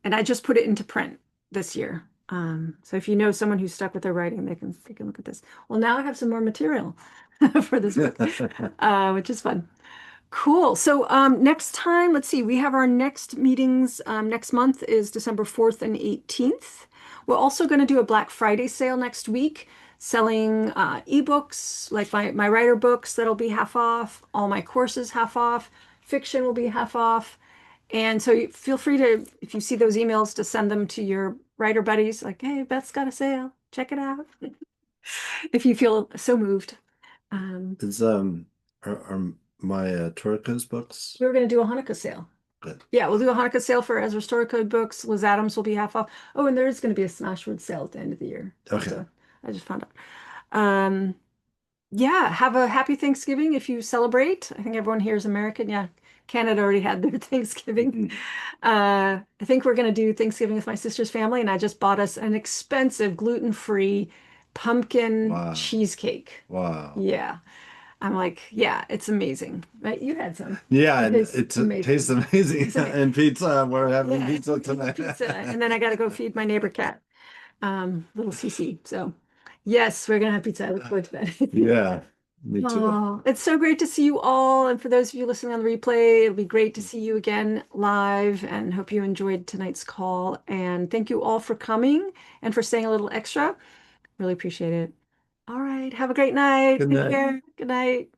and I just put it into print this year. So if you know someone who's stuck with their writing, they can look at this. Well, now I have some more material for this book, which is fun. Cool. So next time, let's see, we have our next meetings next month is December 4th and 18th. We're also going to do a Black Friday sale next week, selling ebooks, like my writer books that'll be half off, all my courses half off, fiction will be half off. And so feel free to, if you see those emails, to send them to your writer buddies, like, hey, Beth's got a sale, check it out. If you feel so moved. Um, Is are my Toriko's books we were going to do a Hanukkah sale. good? Yeah, we'll do a Hanukkah sale for Ezra Story Code books. Liz Adams will be half off. Oh, and there is going to be a Smashword sale at the end of the year. Okay. I just found out. Yeah, have a happy Thanksgiving if you celebrate. I think everyone here is American. Yeah, Canada already had their Thanksgiving. Mhm. I think we're going to do Thanksgiving with my sister's family, and I just bought us an expensive gluten-free pumpkin Wow. cheesecake. Wow. Yeah. I'm like, yeah, it's amazing. Right? You had some. Yeah, It and tastes it amazing. tastes amazing. It's amazing. And pizza, we're having Yeah, pizza it's tonight. pizza. And then I got to go feed my neighbor cat, little Cece. So, yes, we're going to have pizza. I look forward to that. Yeah, me too. Oh, it's so great to see you all. And for those of you listening on the replay, it'll be great to see you again live and hope you enjoyed tonight's call. And thank you all for coming and for staying a little extra. Really appreciate it. All right. Have a great night. Good Take night. care. Good night.